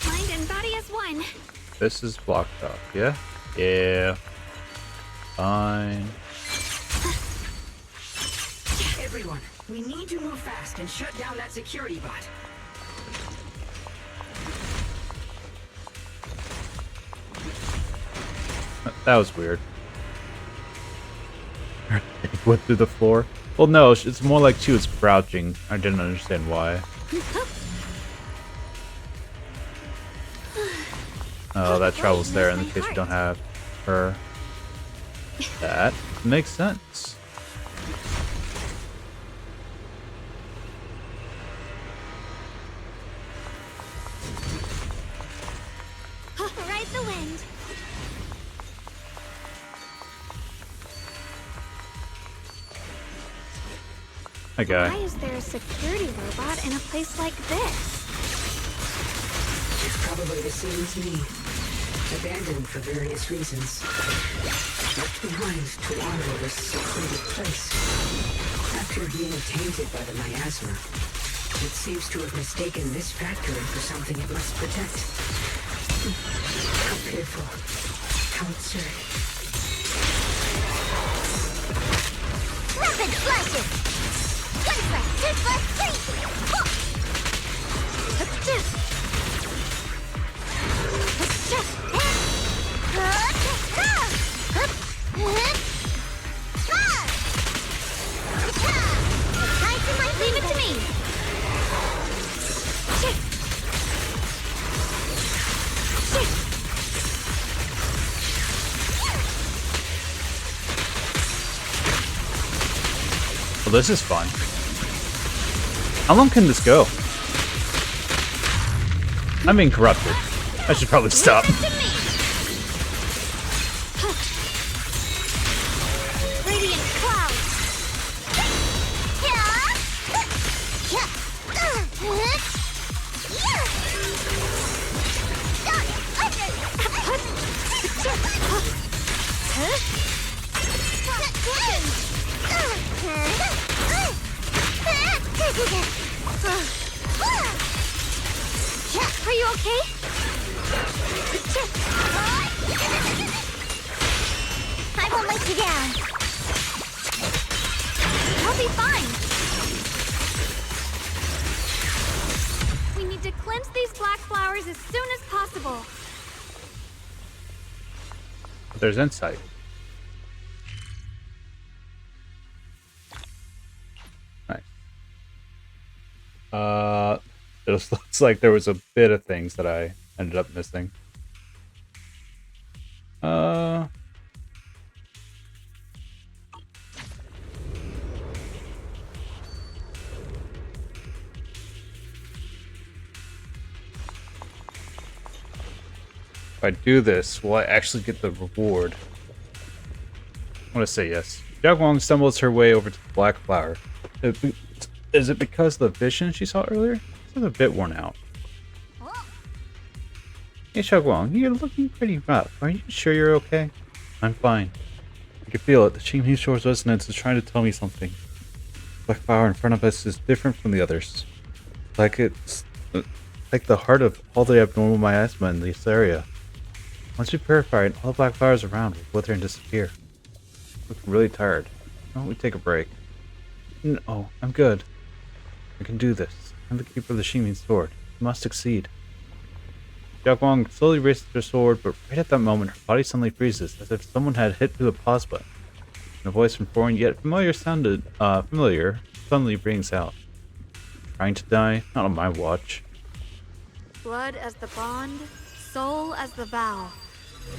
Mind and body as one. This is blocked off, yeah? Yeah. Fine. Everyone, we need to move fast and shut down that security bot. That was weird. It went through the floor. Well, no, it's more like she was crouching. I didn't understand why. Oh, that travels there in case you don't have her. That makes sense. Ride the wind. Okay. Why is there a security robot in a place like this? It's probably the same as me. Abandoned for various reasons. Left behind to wander this secluded place. After being tainted by the miasma, it seems to have mistaken this factory for something it must protect. How pitiful. How absurd. Rapid flashes! Toothless, Leave it to me. Well, this is fun. How long can this go? I'm being corrupted. I should probably stop. Radiant clouds! Are you okay? I won't let you down. I'll be fine. We need to cleanse these black flowers as soon as possible. There's insight. Nice. It looks like there was a bit of things that I ended up missing. If I do this, will I actually get the reward? I want to say yes. Shunguang stumbles her way over to the black flower. Is it because of the vision she saw earlier? She's a bit worn out. Hey Shunguang, you're looking pretty rough. Are you sure you're okay? I'm fine. I can feel it. The Qingming Sore's resonance is trying to tell me something. black flower in front of us is different from the others. Like it's like the heart of all the abnormal miasma in this area. Once we purify it, all the black flowers around will wither and disappear. I look really tired. Why don't we take a break? No, I'm good. I can do this. I'm the keeper of the Xingming sword. I must succeed. Shunguang slowly raises her sword, but right at that moment, her body suddenly freezes, as if someone had hit the pause button. And a voice from foreign yet familiar suddenly rings out. Trying to die? Not on my watch. Blood as the bond, soul as the vow.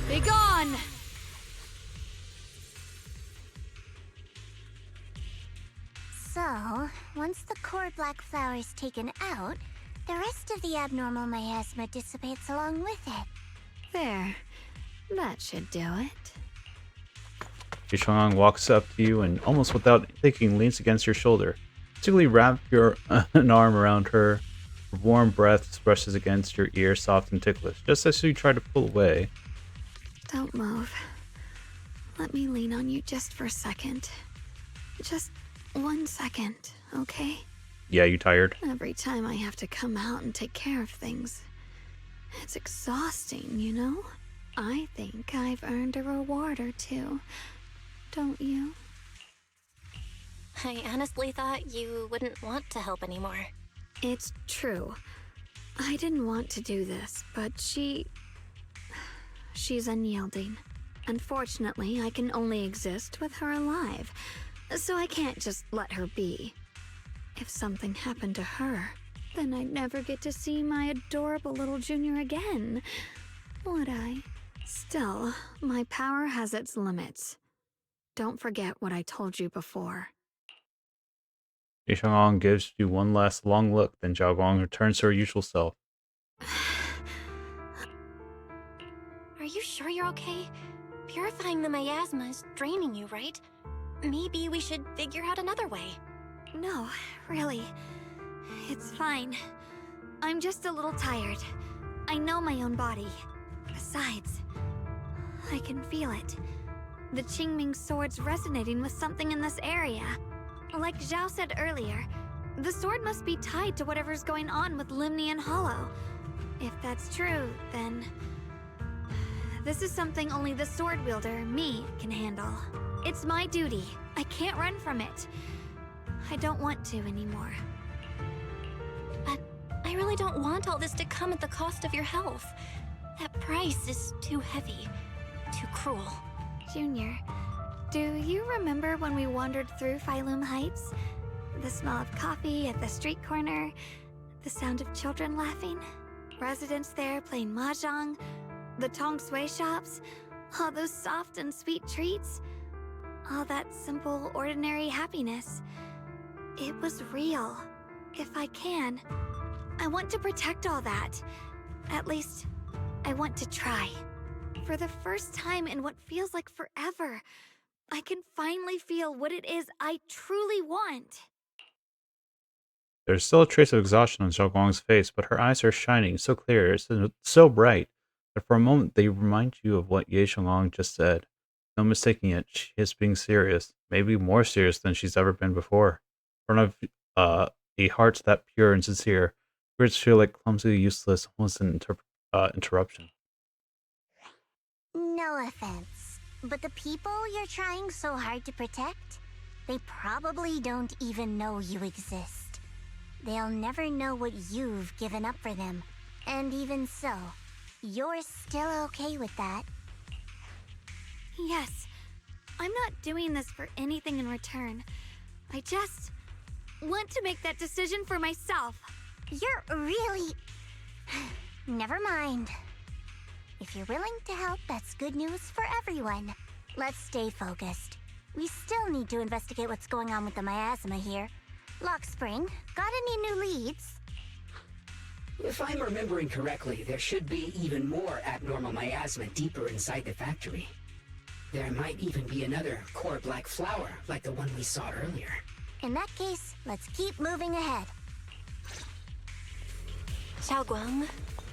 Be gone! So, once the core black flower is taken out, the rest of the abnormal miasma dissipates along with it. There. That should do it. Shunguang walks up to you and, almost without thinking, leans against your shoulder. Particularly wrap an arm around her. Her warm breath brushes against your ear, soft and ticklish, just as you try to pull away. Don't move. Let me lean on you just for a second. Just 1 second, okay? Yeah, you tired? Every time I have to come out and take care of things, it's exhausting, you know? I think I've earned a reward or two. Don't you? I honestly thought you wouldn't want to help anymore. It's true. I didn't want to do this, but she's unyielding. Unfortunately, I can only exist with her alive, so I can't just let her be. If something happened to her, then I'd never get to see my adorable little junior again, would I? Still, my power has its limits. Don't forget what I told you before. Shunguang gives you one last long look, then Shunguang returns to her usual self. Are you sure you're okay? Purifying the miasma is draining you, right? Maybe we should figure out another way. No, really. It's fine. I'm just a little tired. I know my own body. Besides, I can feel it. The Qingming sword's resonating with something in this area. Like Zhao said earlier, the sword must be tied to whatever's going on with Limnian Hollow. If that's true, then this is something only the sword wielder, me, can handle. It's my duty. I can't run from it. I don't want to anymore. But I really don't want all this to come at the cost of your health. That price is too heavy, too cruel. Junior, do you remember when we wandered through Phylum Heights? The smell of coffee at the street corner, the sound of children laughing, residents there playing mahjong, the Tong Sui shops, all those soft and sweet treats, all that simple, ordinary happiness. It was real. If I can, I want to protect all that. At least, I want to try. For the first time in what feels like forever, I can finally feel what it is I truly want. There's still a trace of exhaustion on Shunguang's face, but her eyes are shining so clear, so bright, that for a moment they remind you of what Ye Shunguang just said. No mistaking it, she is being serious, maybe more serious than she's ever been before. In front of a heart that pure and sincere, words feel like clumsy, useless, almost an interruption. No offense, but the people you're trying so hard to protect, they probably don't even know you exist. They'll never know what you've given up for them. And even so, you're still okay with that. Yes, I'm not doing this for anything in return. I just want to make that decision for myself. You're really... Never mind. If you're willing to help, that's good news for everyone. Let's stay focused. We still need to investigate what's going on with the miasma here. Lock Spring, got any new leads? If I'm remembering correctly, there should be even more abnormal miasma deeper inside the factory. There might even be another core black flower, like the one we saw earlier. In that case, let's keep moving ahead. Shunguang,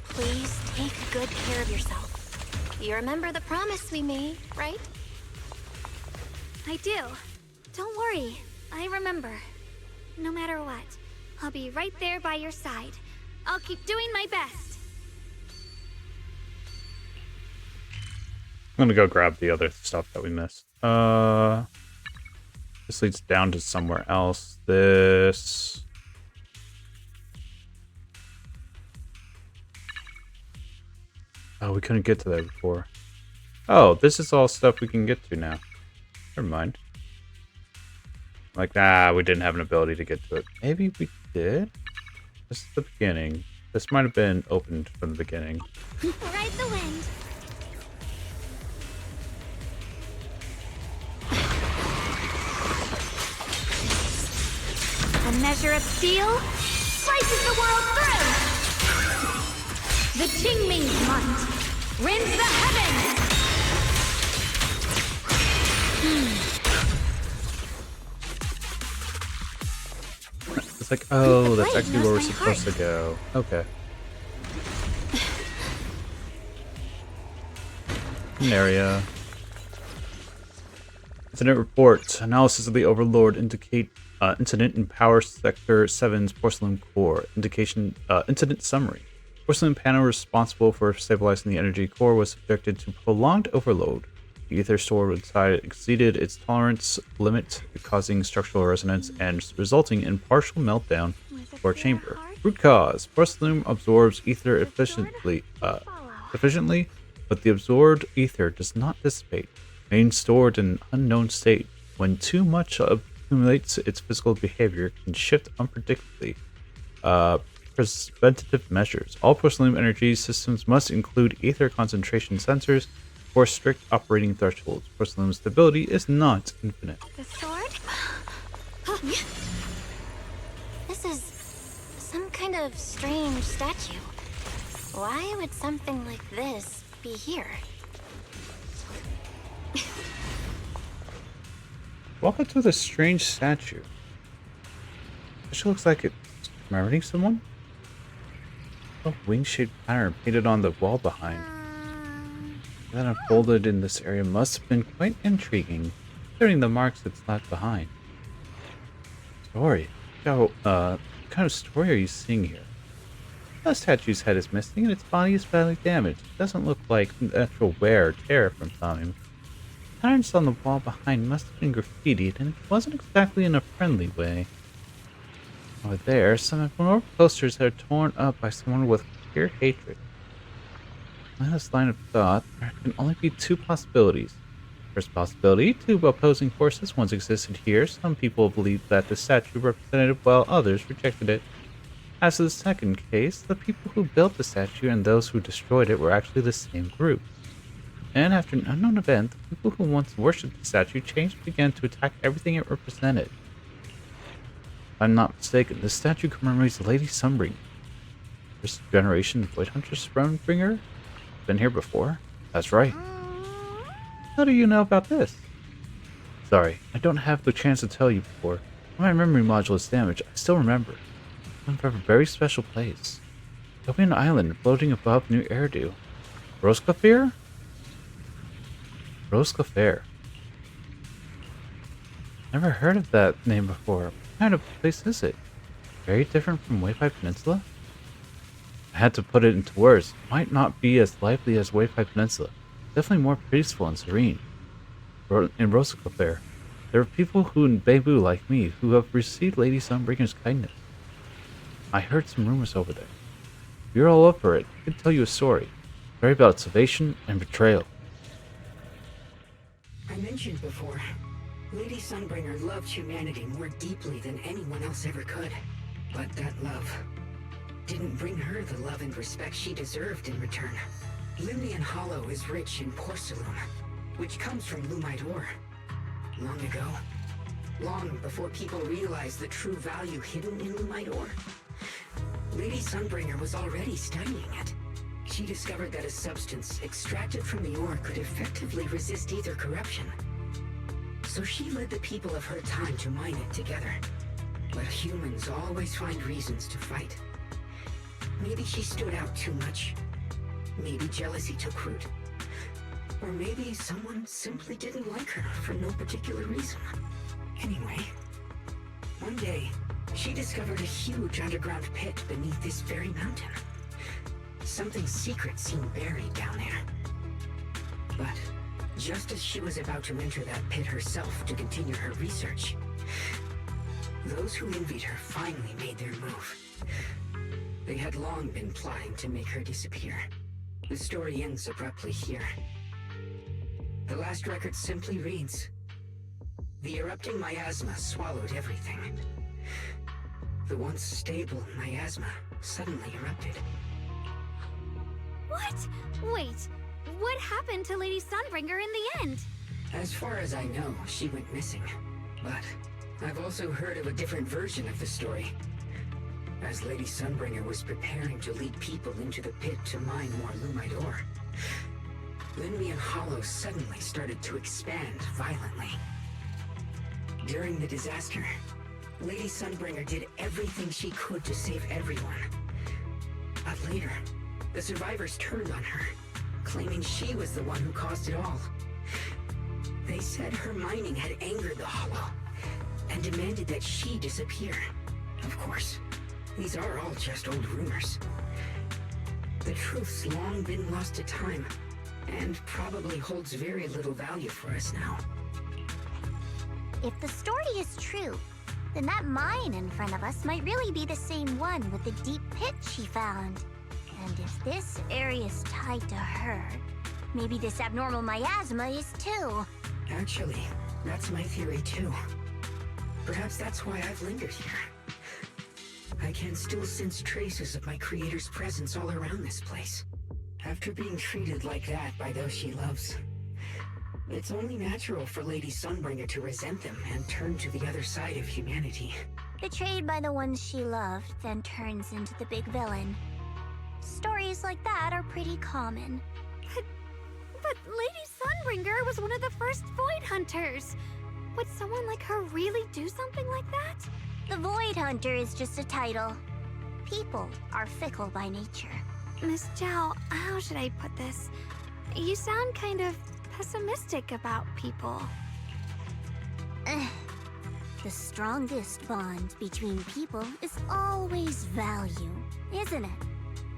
please take good care of yourself. You remember the promise we made, right? I do. Don't worry, I remember. no matter what. I'll be right there by your side. I'll keep doing my best. I'm gonna go grab the other stuff that we missed. This leads down to somewhere else. This... Oh, we couldn't get to that before. Oh, this is all stuff we can get to now. Never mind. Like, we didn't have an ability to get to it. Maybe we did? This is the beginning. This might have been opened from the beginning. Ride the wind. A measure of steel slices the world through. The Qingming's might rends the heavens. It's like, oh, that's actually where we're supposed to go. Okay. An area. Incident report. Analysis of the Overlord indicate incident in Power Sector 7's Porcelain Core. Incident summary. Porcelain panel responsible for stabilizing the energy core was subjected to prolonged overload. The ether stored inside it exceeded its tolerance limit, causing structural resonance and resulting in partial meltdown core chamber. Root cause. Porcelain absorbs ether efficiently, but the absorbed ether does not dissipate, remaining stored in an unknown state. When too much accumulates, its physical behavior can shift unpredictably. Preventative measures. All porcelain energy systems must include ether concentration sensors for strict operating thresholds. Porcelain stability is not infinite. The sword? This is some kind of strange statue. Why would something like this be here? Welcome to the strange statue. It looks like it's commemorating someone. A wing-shaped pattern painted on the wall behind. That unfolded in this area must have been quite intriguing, considering the marks it's left behind. Story. What kind of story are you seeing here? The statue's head is missing and its body is badly damaged. It doesn't look like natural wear or tear from time. Patterns on the wall behind must have been graffitied, and it wasn't exactly in a friendly way. Over there, some more posters that are torn up by someone with pure hatred. In this line of thought, there can only be two possibilities. First possibility, two opposing forces once existed here. Some people believed that the statue represented it while others rejected it. As to the second case, the people who built the statue and those who destroyed it were actually the same group. And after an unknown event, the people who once worshipped the statue changed and began to attack everything it represented. If I'm not mistaken, the statue commemorates Lady Sunbringer. First generation Void Hunter Sunbringer? Been here before? That's right. How do you know about this? Sorry, I don't have the chance to tell you before. When my memory module is damaged, I still remember. I'm from a very special place. Opian Island, floating above New Eridu. Roscafir? Roscafir. Never heard of that name before. What kind of place is it? Very different from Waypipe Peninsula? I had to put it into words. It might not be as lively as Waypipe Peninsula. Definitely more peaceful and serene. In Roscafir, there are people who in Bamboo like me who have received Lady Sunbringer's kindness. I heard some rumors over there. If you're all up for it, I can tell you a story. A story about salvation and betrayal. I mentioned before, Lady Sunbringer loved humanity more deeply than anyone else ever could. But that love didn't bring her the love and respect she deserved in return. Limnian Hollow is rich in porcelain, which comes from Lumite ore. Long ago, long before people realized the true value hidden in Lumite ore, Lady Sunbringer was already studying it. She discovered that a substance extracted from the ore could effectively resist ether corruption. So she led the people of her time to mine it together. But humans always find reasons to fight. Maybe she stood out too much. Maybe jealousy took root. Or maybe someone simply didn't like her for no particular reason. Anyway, one day, She discovered a huge underground pit beneath this very mountain. Something secret seemed buried down there. But just as she was about to enter that pit herself to continue her research, those who envied her finally made their move. They had long been plotting to make her disappear. The story ends abruptly here. The last record simply reads, "The erupting miasma swallowed everything." The once stable miasma suddenly erupted. What? Wait, what happened to Lady Sunbringer in the end? As far as I know, she went missing. But I've also heard of a different version of the story. As Lady Sunbringer was preparing to lead people into the pit to mine more lumite ore, Linmian Hollow suddenly started to expand violently. During the disaster, Lady Sunbringer did everything she could to save everyone. But later, the survivors turned on her, claiming she was the one who caused it all. They said her mining had angered the Hollow, and demanded that she disappear. Of course, these are all just old rumors. The truth's long been lost to time, and probably holds very little value for us now. If the story is true, then that mine in front of us might really be the same one with the deep pit she found. And if this area is tied to her, maybe this abnormal miasma is too. Actually, that's my theory too. Perhaps that's why I've lingered here. I can still sense traces of my creator's presence all around this place. After being treated like that by those she loves, it's only natural for Lady Sunbringer to resent them and turn to the other side of humanity. Betrayed by the ones she loved, then turns into the big villain. Stories like that are pretty common. But Lady Sunbringer was one of the first Void Hunters. Would someone like her really do something like that? The Void Hunter is just a title. People are fickle by nature. Miss Zhao, how should I put this? You sound kind of pessimistic about people. The strongest bond between people is always value, isn't it?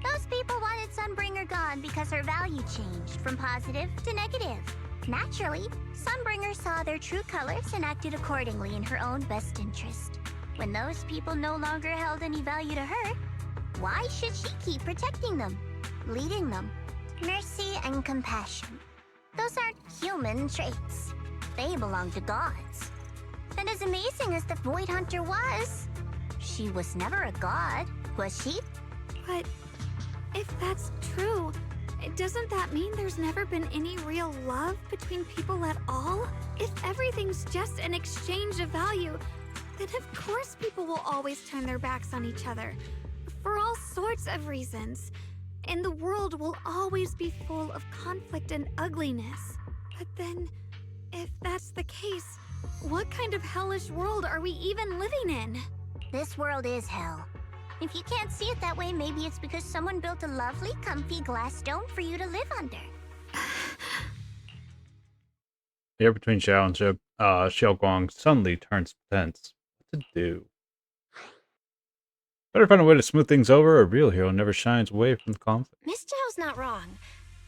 Those people wanted Sunbringer gone because her value changed from positive to negative. Naturally, Sunbringer saw their true colors and acted accordingly in her own best interest. When those people no longer held any value to her, why should she keep protecting them, leading them? Mercy and compassion. Those aren't human traits. They belong to gods. And as amazing as the Void Hunter was, she was never a god, was she? But if that's true, doesn't that mean there's never been any real love between people at all? If everything's just an exchange of value, then of course people will always turn their backs on each other, for all sorts of reasons. And the world will always be full of conflict and ugliness. But then, if that's the case, what kind of hellish world are we even living in? This world is hell. If you can't see it that way, maybe it's because someone built a lovely, comfy glass dome for you to live under. The air between Xiao and Shunguang suddenly turns tense. What to do? Better find a way to smooth things over, or a real hero never shines away from the conflict. Miss Zhao's not wrong,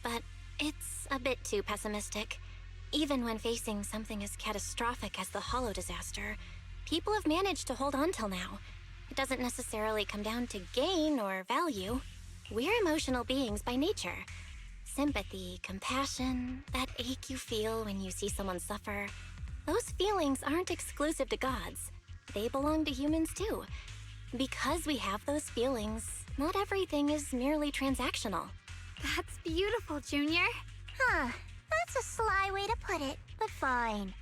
but it's a bit too pessimistic. Even when facing something as catastrophic as the Hollow disaster, people have managed to hold on till now. It doesn't necessarily come down to gain or value. We're emotional beings by nature. Sympathy, compassion, that ache you feel when you see someone suffer, those feelings aren't exclusive to gods. They belong to humans too. Because we have those feelings, not everything is merely transactional. That's beautiful, Junior. Huh, that's a sly way to put it, but fine.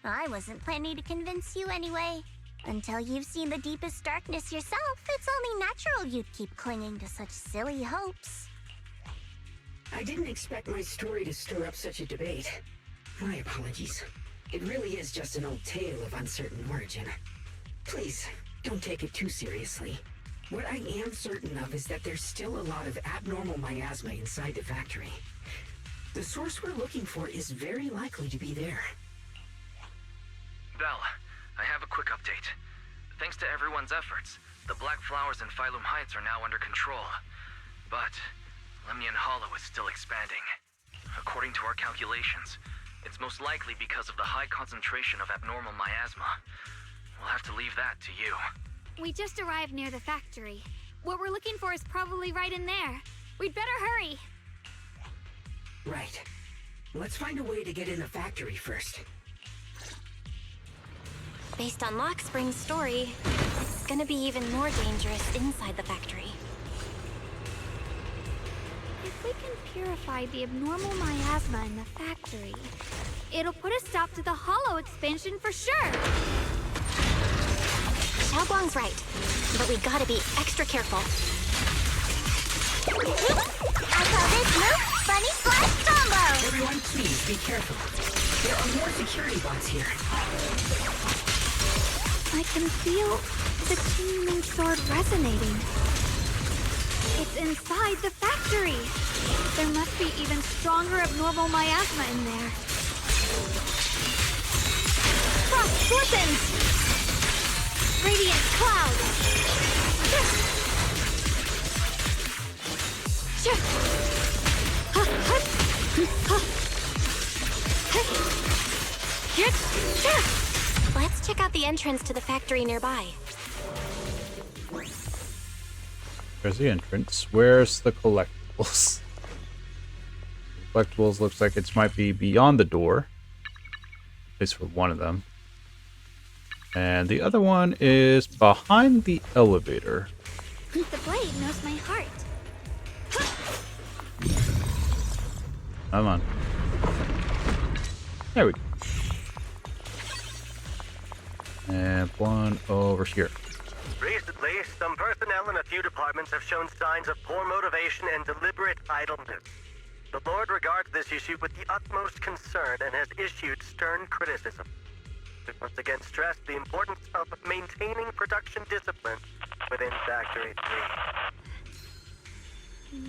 I wasn't planning to convince you anyway. Until you've seen the deepest darkness yourself, it's only natural you'd keep clinging to such silly hopes. I didn't expect my story to stir up such a debate. My apologies. It really is just an old tale of uncertain origin. Please, don't take it too seriously. What I am certain of is that there's still a lot of abnormal miasma inside the factory. The source we're looking for is very likely to be there. Val, I have a quick update. Thanks to everyone's efforts, the Black Flowers in Phylum Heights are now under control. But Lemnian Hollow is still expanding. According to our calculations, it's most likely because of the high concentration of abnormal miasma. We'll have to leave that to you. We just arrived near the factory. What we're looking for is probably right in there. We'd better hurry. Right. Let's find a way to get in the factory first. Based on Lockspring's story, it's gonna be even more dangerous inside the factory. If we can purify the abnormal miasma in the factory, it'll put a stop to the Hollow expansion for sure. Shunguang's right, but we gotta be extra careful. I call this move Bunny Slash Combo! Everyone, please be careful. There are more security bots here. I can feel the Qingming sword resonating. It's inside the factory. There must be even stronger abnormal miasma in there. Frost glistens! Radiant cloud! Let's check out the entrance to the factory nearby. There's the entrance. Where's the collectibles? Collectibles looks like it might be beyond the door. At least for one of them. And the other one is behind the elevator. The blade knows my heart. Come on. There we go. And one over here. Recently, some personnel in a few departments have shown signs of poor motivation and deliberate idleness. The Lord regards this issue with the utmost concern and has issued stern criticism. To once again stress the importance of maintaining production discipline within Factory 3.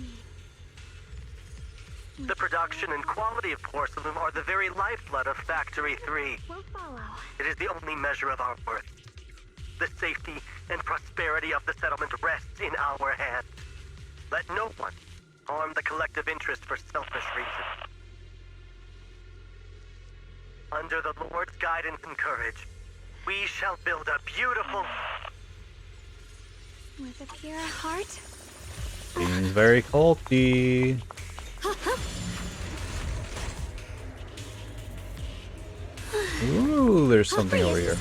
The production and quality of porcelain are the very lifeblood of Factory 3. We'll follow. It is the only measure of our worth. The safety and prosperity of the settlement rests in our hands. Let no one harm the collective interest for selfish reasons. Under the Lord's guidance and courage, we shall build a beautiful... With a pure heart? Seems very culty. Ooh, there's something over here.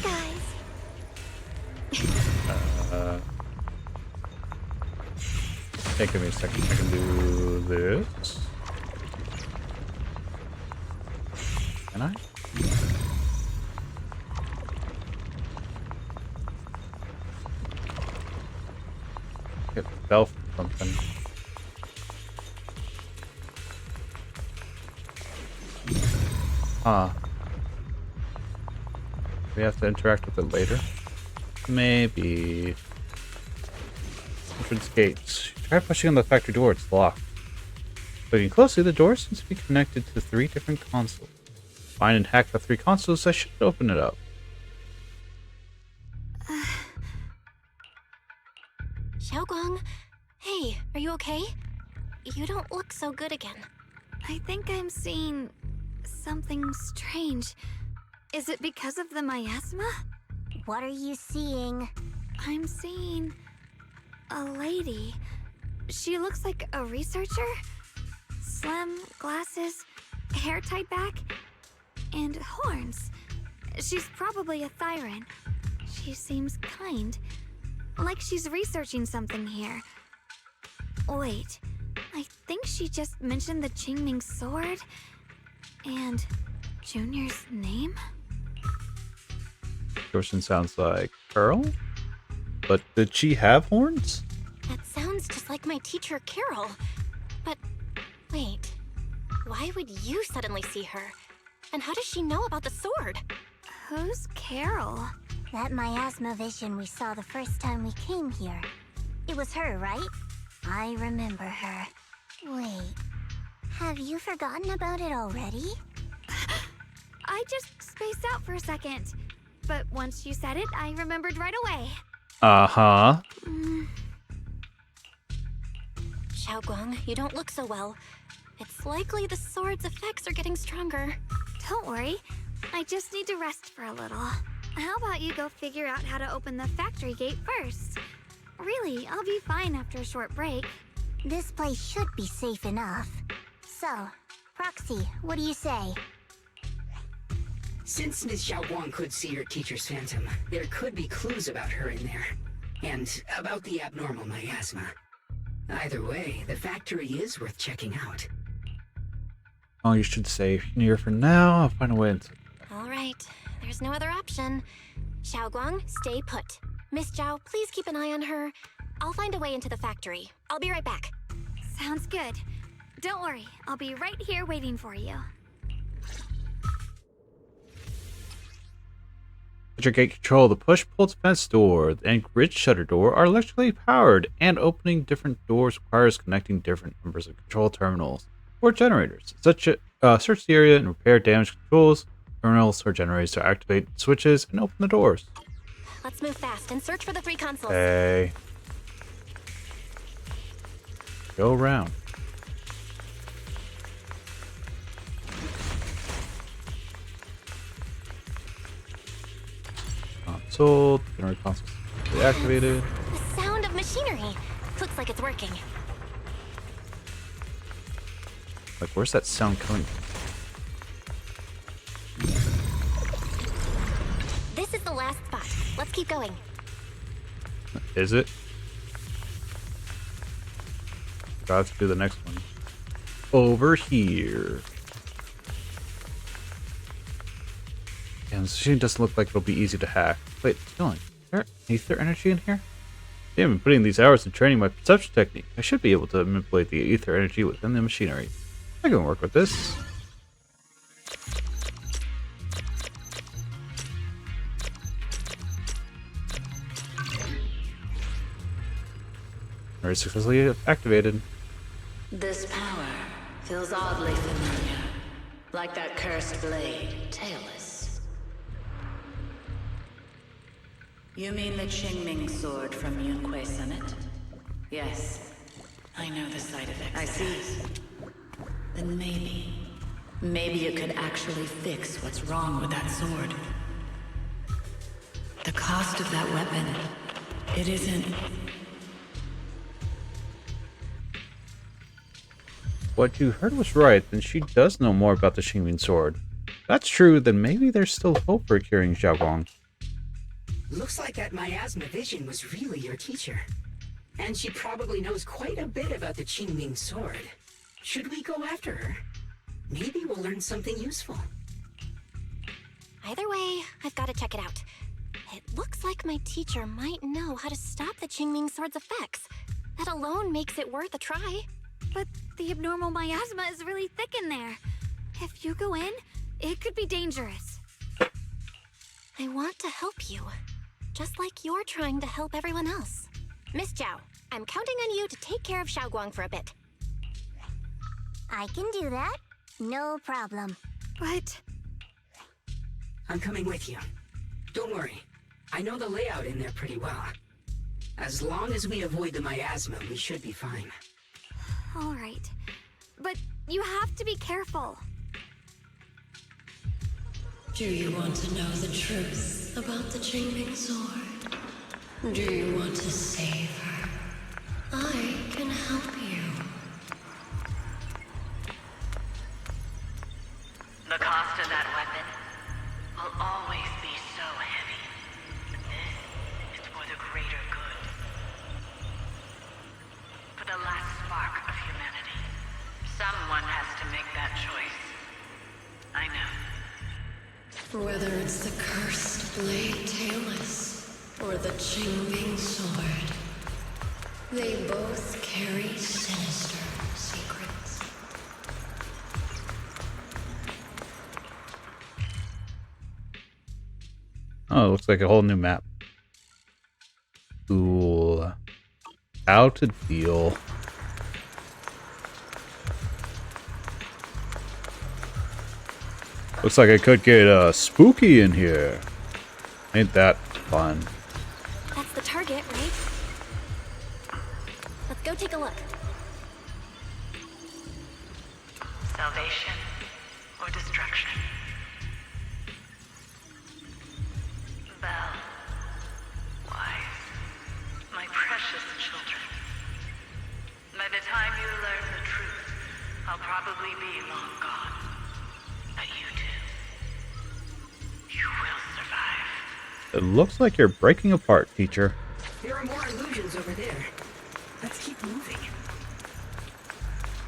Hey, give me a second. I can do this. Can I? Get the bell for something. Huh. We have to interact with it later. Maybe. Entrance gates. Try pushing on the factory door, it's locked. Looking closely, the door seems to be connected to 3 different consoles. Find and hack the 3 consoles, I should open it up. Shunguang, hey, are you okay? You don't look so good again. I think I'm seeing something strange. Is it because of the miasma? What are you seeing? I'm seeing a lady. She looks like a researcher. Slim, glasses, hair tied back, and horns. She's probably a Thyran. She seems kind, like she's researching something here. Wait, I think she just mentioned the Qingming sword and Junior's name? Person sounds like Pearl? But did she have horns? That sounds just like my teacher, Carol. But wait, why would you suddenly see her? And how does she know about the sword? Who's Carol? That miasma vision we saw the first time we came here. It was her, right? I remember her. Wait, have you forgotten about it already? I just spaced out for a second. but once you said it, I remembered right away. Uh-huh. Shunguang, you don't look so well. It's likely the sword's effects are getting stronger. Don't worry. I just need to rest for a little. How about you go figure out how to open the factory gate first? Really, I'll be fine after a short break. This place should be safe enough. So, Proxy, what do you say? Since Ms. Xiaoguang could see her teacher's phantom, there could be clues about her in there. And about the abnormal miasma. Either way, the factory is worth checking out. Oh, you should stay near for now. I'll find a way into... All right, there's no other option. Shunguang, stay put. Miss Zhao, please keep an eye on her. I'll find a way into the factory. I'll be right back. Sounds good. Don't worry, I'll be right here waiting for you. Your gate control, the push-pull defense door and grid shutter door are electrically powered, and opening different doors requires connecting different numbers of control terminals or generators. Search the area and repair damaged controls, terminals, or generators to activate switches and open the doors. Let's move fast and search for the 3 consoles. Okay. Go around. Console, generator console deactivated. The sound of machinery. Looks like it's working. Like, where's that sound coming from? This is the last spot. Let's keep going. Is it? I have to do the next one. Over here. And this machine doesn't look like it'll be easy to hack. Wait, it's going. Is there ether energy in here? I've been putting these hours in training my perception technique. I should be able to manipulate the ether energy within the machinery. I can work with this. Very successfully activated. This power feels oddly familiar. Like that cursed blade, tailless. You mean the Qingming sword from Yunque Summit? Yes. I know the side effects. I see. Then maybe it could actually fix what's wrong with that sword. The cost of that weapon, it isn't... What you heard was right, then she does know more about the Qingming sword. If that's true, then maybe there's still hope for curing Xiaoguang. Looks like that miasma vision was really your teacher. And she probably knows quite a bit about the Qingming sword. Should we go after her? Maybe we'll learn something useful. Either way, I've got to check it out. It looks like my teacher might know how to stop the Qingming sword's effects. That alone makes it worth a try. But the abnormal miasma is really thick in there. If you go in, it could be dangerous. I want to help you. Just like you're trying to help everyone else. Miss Zhao, I'm counting on you to take care of Shunguang for a bit. I can do that. No problem. But... I'm coming with you. Don't worry. I know the layout in there pretty well. As long as we avoid the miasma, we should be fine. All right. But you have to be careful. Do you want to know the truth about the Qingming sword? Do you want to save her? I can help you. The cost of that weapon will always be so heavy. This is for the greater good. For the last spark of humanity. Someone has to make that choice. I know. Whether it's the cursed blade tailless or the Qingming sword, they both carry sinister secrets. Oh, it looks like a whole new map. Cool. How to deal. Looks like I could get spooky in here. Ain't that fun? That's the target, right? Let's go take a look. Salvation or destruction? Belle, Wise, my precious children. By the time you learn the truth, I'll probably be long gone. But you two, you will survive. It looks like you're breaking apart, teacher. There are more illusions over there. Let's keep moving.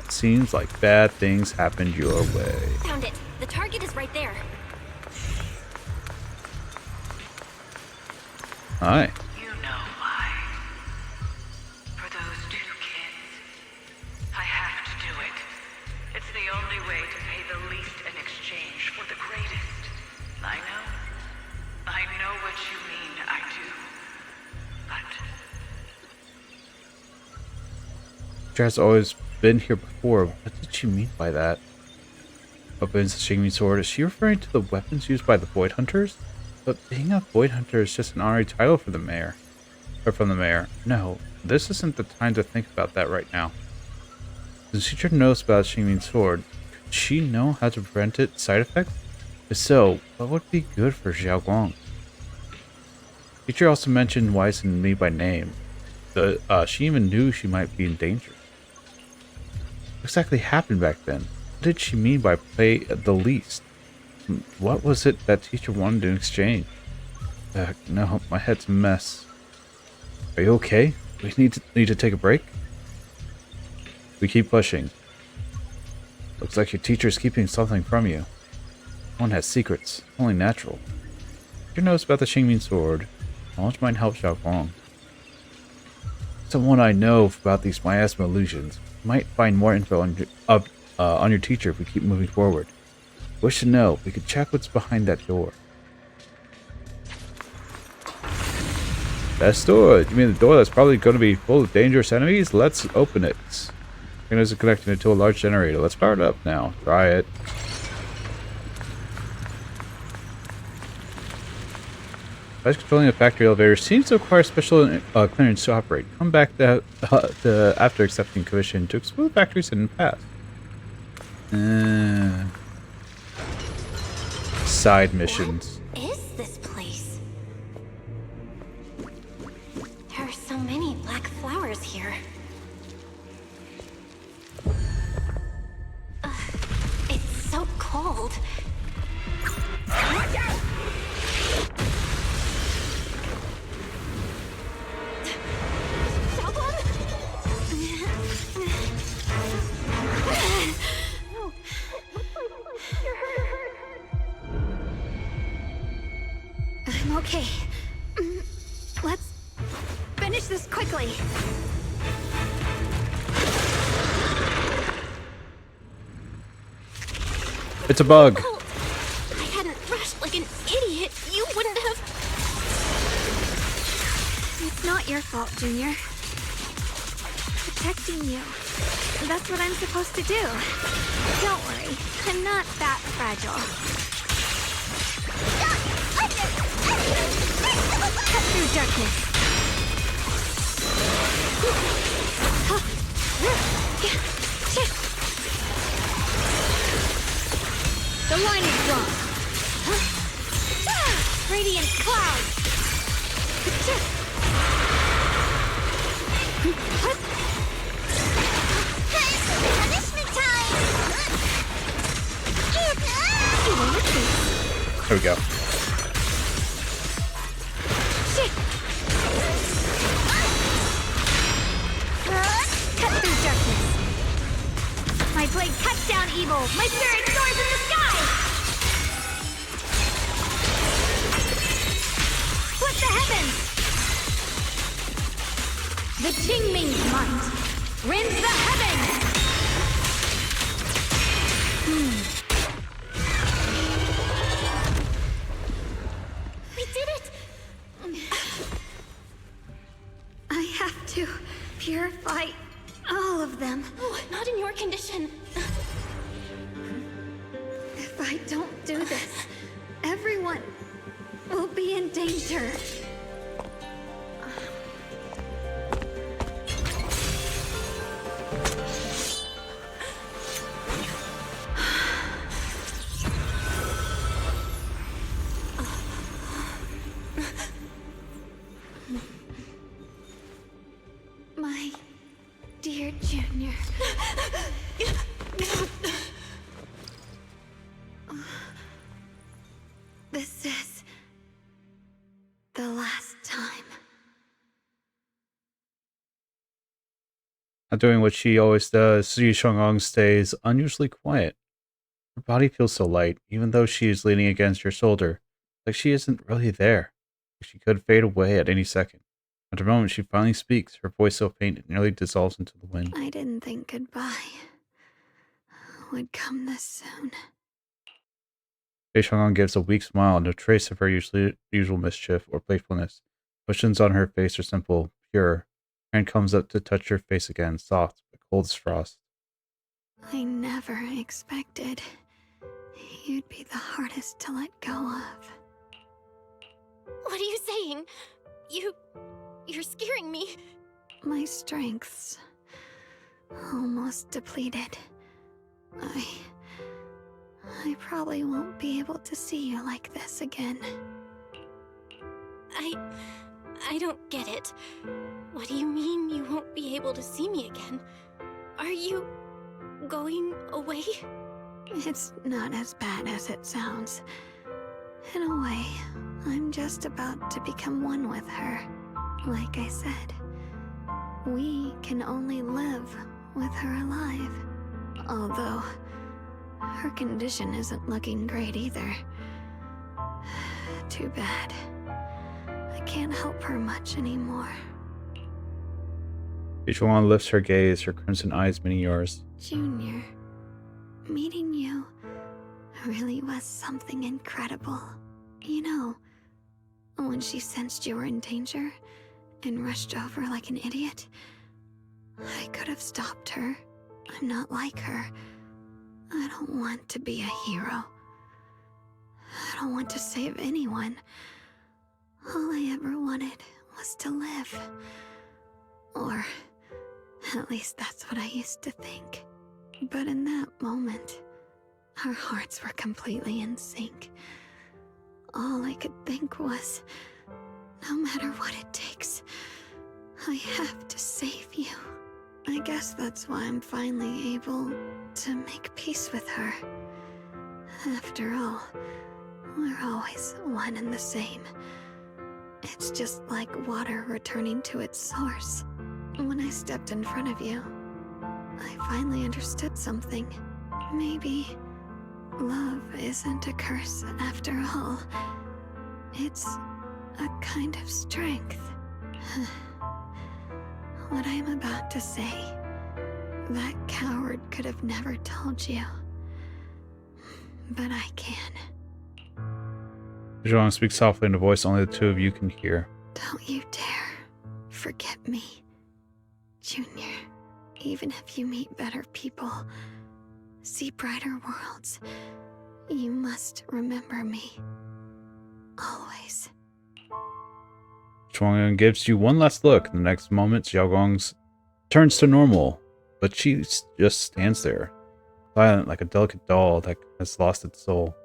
It seems like bad things happened your way. Found it. The target is right there. Hi. You know why. For those two kids, I have to do it. It's the only way to pay the least in exchange for the greatest. I know what you mean, I do. But She has always been here before. What did she mean by that? Opens the Shunguang sword. Is she referring to the weapons used by the Void Hunters? But being a Void Hunter is just an honorary title for the mayor. Or from the mayor. No, this isn't the time to think about that right now. The teacher knows about Shunguang sword. Could she know how to prevent its side effects? If so, what would be good for Xiaoguang? Teacher also mentioned Weiss and me by name. She even knew she might be in danger. What exactly happened back then? What did she mean by play the least? What was it that teacher wanted in exchange? No, my head's a mess. Are you okay? We need to take a break? We keep pushing. Looks like your teacher's keeping something from you. One has secrets. Only natural. Teacher knows about the Shunguang sword. Knowledge might help Xiaoguang. Someone I know about these miasma illusions might find more info on your teacher if we keep moving forward. Wish to know, we could check what's behind that door. That door? You mean the door that's probably going to be full of dangerous enemies? Let's open it. It's connected to a large generator. Let's power it up now. Try it. Device controlling a factory elevator seems to require special clearance to operate. Come back after accepting commission to explore the factories in the past. Side missions. What is this place? There are so many black flowers here. It's so cold. Watch out! I'm okay. Let's finish this quickly. It's a bug. Oh, I hadn't rushed like an idiot. You wouldn't have. It's not your fault, Junior. Protecting you. That's what I'm supposed to do. Don't worry. I'm not that fragile. Cut through darkness. The line is drawn. Radiant cloud. Punishment time! There we go. Cut through darkness. My blade cuts down evil. My spirit soars in the sky. Split the heavens. The Qingming's might rends the heavens. We did it! I have to purify all of them. Oh, not in your condition. If I don't do this, everyone will be in danger. My dear Junior. This is the last time. Not doing what she always does, Yu Shunguang stays unusually quiet. Her body feels so light, even though she is leaning against your shoulder, like she isn't really there. Like she could fade away at any second. After a moment, she finally speaks, her voice so faint it nearly dissolves into the wind. I didn't think goodbye would come this soon. Yu Shunguang gives a weak smile, no trace of her usual mischief or playfulness. Questions on her face are simple, pure. Her hand comes up to touch her face again, soft, but cold as frost. I never expected you'd be the hardest to let go of. What are you saying? You're scaring me. My strength's almost depleted. I probably won't be able to see you like this again. I don't get it. What do you mean you won't be able to see me again? Are you going away? It's not as bad as it sounds. In a way, I'm just about to become one with her. Like I said, we can only live with her alive. Although, her condition isn't looking great either. Too bad. I can't help her much anymore. Yu Shunguang lifts her gaze, her crimson eyes meeting yours. Junior, meeting you really was something incredible. You know, when she sensed you were in danger and rushed over like an idiot, I could have stopped her. I'm not like her. I don't want to be a hero. I don't want to save anyone. All I ever wanted was to live. Or at least that's what I used to think. But in that moment, our hearts were completely in sync. All I could think was, no matter what it takes, I have to save you. I guess that's why I'm finally able to make peace with her. After all, we're always one and the same. It's just like water returning to its source. When I stepped in front of you, I finally understood something. Maybe love isn't a curse after all. It's a kind of strength. What I'm about to say, that coward could have never told you. But I can. Yu Shunguang speaks softly in a voice only the two of you can hear. Don't you dare forget me, Junior. Even if you meet better people, see brighter worlds, you must remember me. Always. Shunguang gives you one last look. In the next moment, Xiaoguang's turns to normal, but she just stands there, silent like a delicate doll that has lost its soul.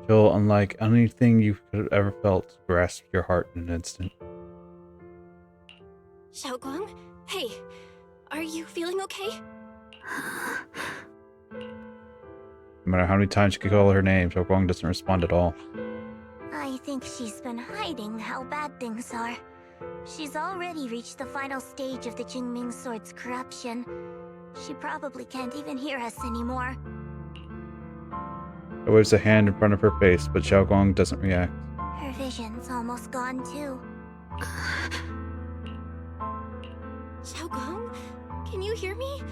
She'll, unlike anything you could have ever felt, grasp your heart in an instant. Shunguang? Hey, are you feeling okay? No matter how many times you could call her name, Shunguang doesn't respond at all. I think she's been hiding how bad things are. She's already reached the final stage of the Qingming Sword's corruption. She probably can't even hear us anymore. She waves a hand in front of her face, but Xiaoguang doesn't react. Her vision's almost gone too. Shunguang, can you hear me?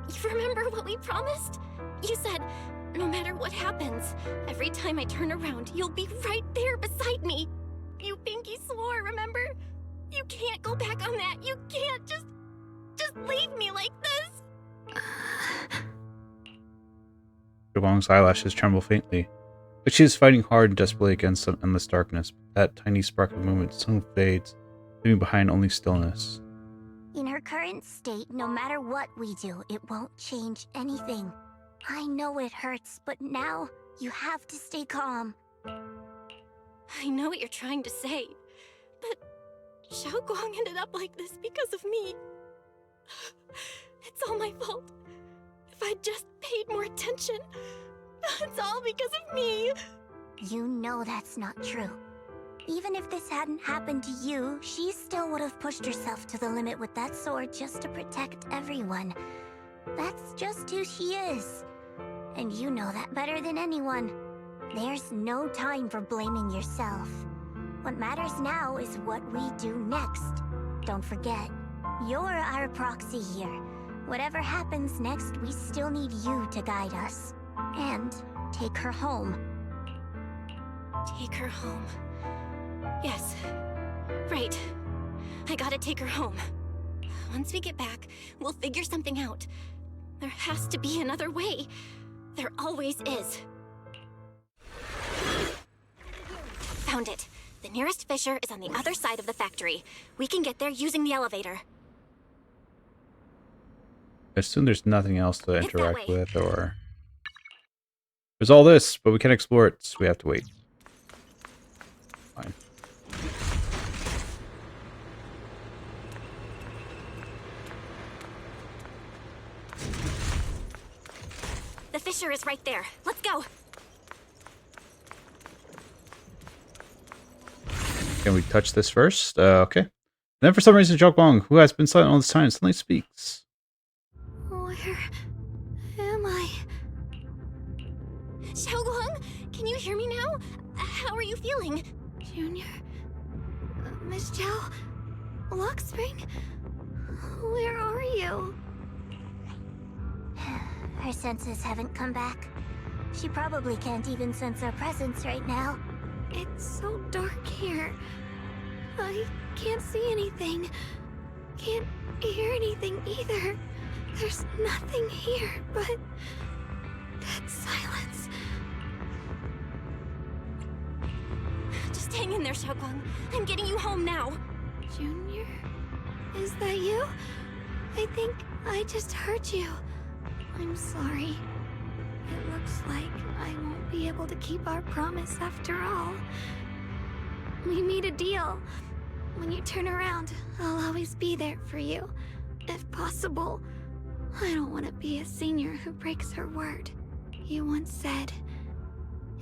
You remember what we promised? You said, no matter what happens, every time I turn around, you'll be right there beside me. You pinky swore, remember? You can't go back on that. You can't just leave me like this. Xiaoguang's eyelashes tremble faintly. Like she is fighting hard and desperately against some endless darkness, but that tiny spark of movement soon fades, leaving behind only stillness. In her current state, no matter what we do, it won't change anything. I know it hurts, but now you have to stay calm. I know what you're trying to say, but Shunguang ended up like this because of me. It's all my fault. If I'd just paid more attention, it's all because of me. You know that's not true. Even if this hadn't happened to you, she still would have pushed herself to the limit with that sword just to protect everyone. That's just who she is. And you know that better than anyone. There's no time for blaming yourself. What matters now is what we do next. Don't forget, you're our proxy here. Whatever happens next, we still need you to guide us. And take her home. Take her home. Yes. Right. I gotta take her home. Once we get back, we'll figure something out. There has to be another way. There always is. Found it. The nearest fissure is on the other side of the factory. We can get there using the elevator. I assume there's nothing else to interact with, or... There's all this, but we can't explore it, so we have to wait. Fine. The fissure is right there. Let's go. Can we touch this first? Okay. Then for some reason, Shunguang, who has been silent all this time, suddenly speaks. Where am I? Shunguang, can you hear me now? How are you feeling? Junior? Miss Chow? Lockspring? Where are you? Her senses haven't come back. She probably can't even sense our presence right now. It's so dark here. I can't see anything. Can't hear anything either. There's nothing here but that silence. Just hang in there, Shunguang. I'm getting you home now. Junior? Is that you? I think I just heard you. I'm sorry. It looks like I won't be able to keep our promise after all. We made a deal. When you turn around, I'll always be there for you. If possible. I don't want to be a senior who breaks her word. You once said,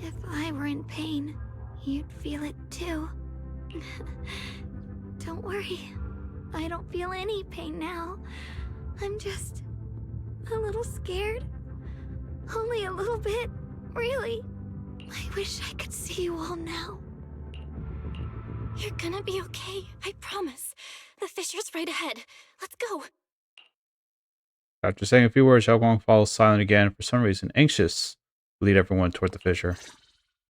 if I were in pain, you'd feel it too. Don't worry. I don't feel any pain now. I'm just a little scared. Only a little bit, really. I wish I could see you all now. You're gonna be okay, I promise. The fissure's right ahead. Let's go. After saying a few words, Shunguang falls silent again, for some reason anxious, to lead everyone toward the fissure.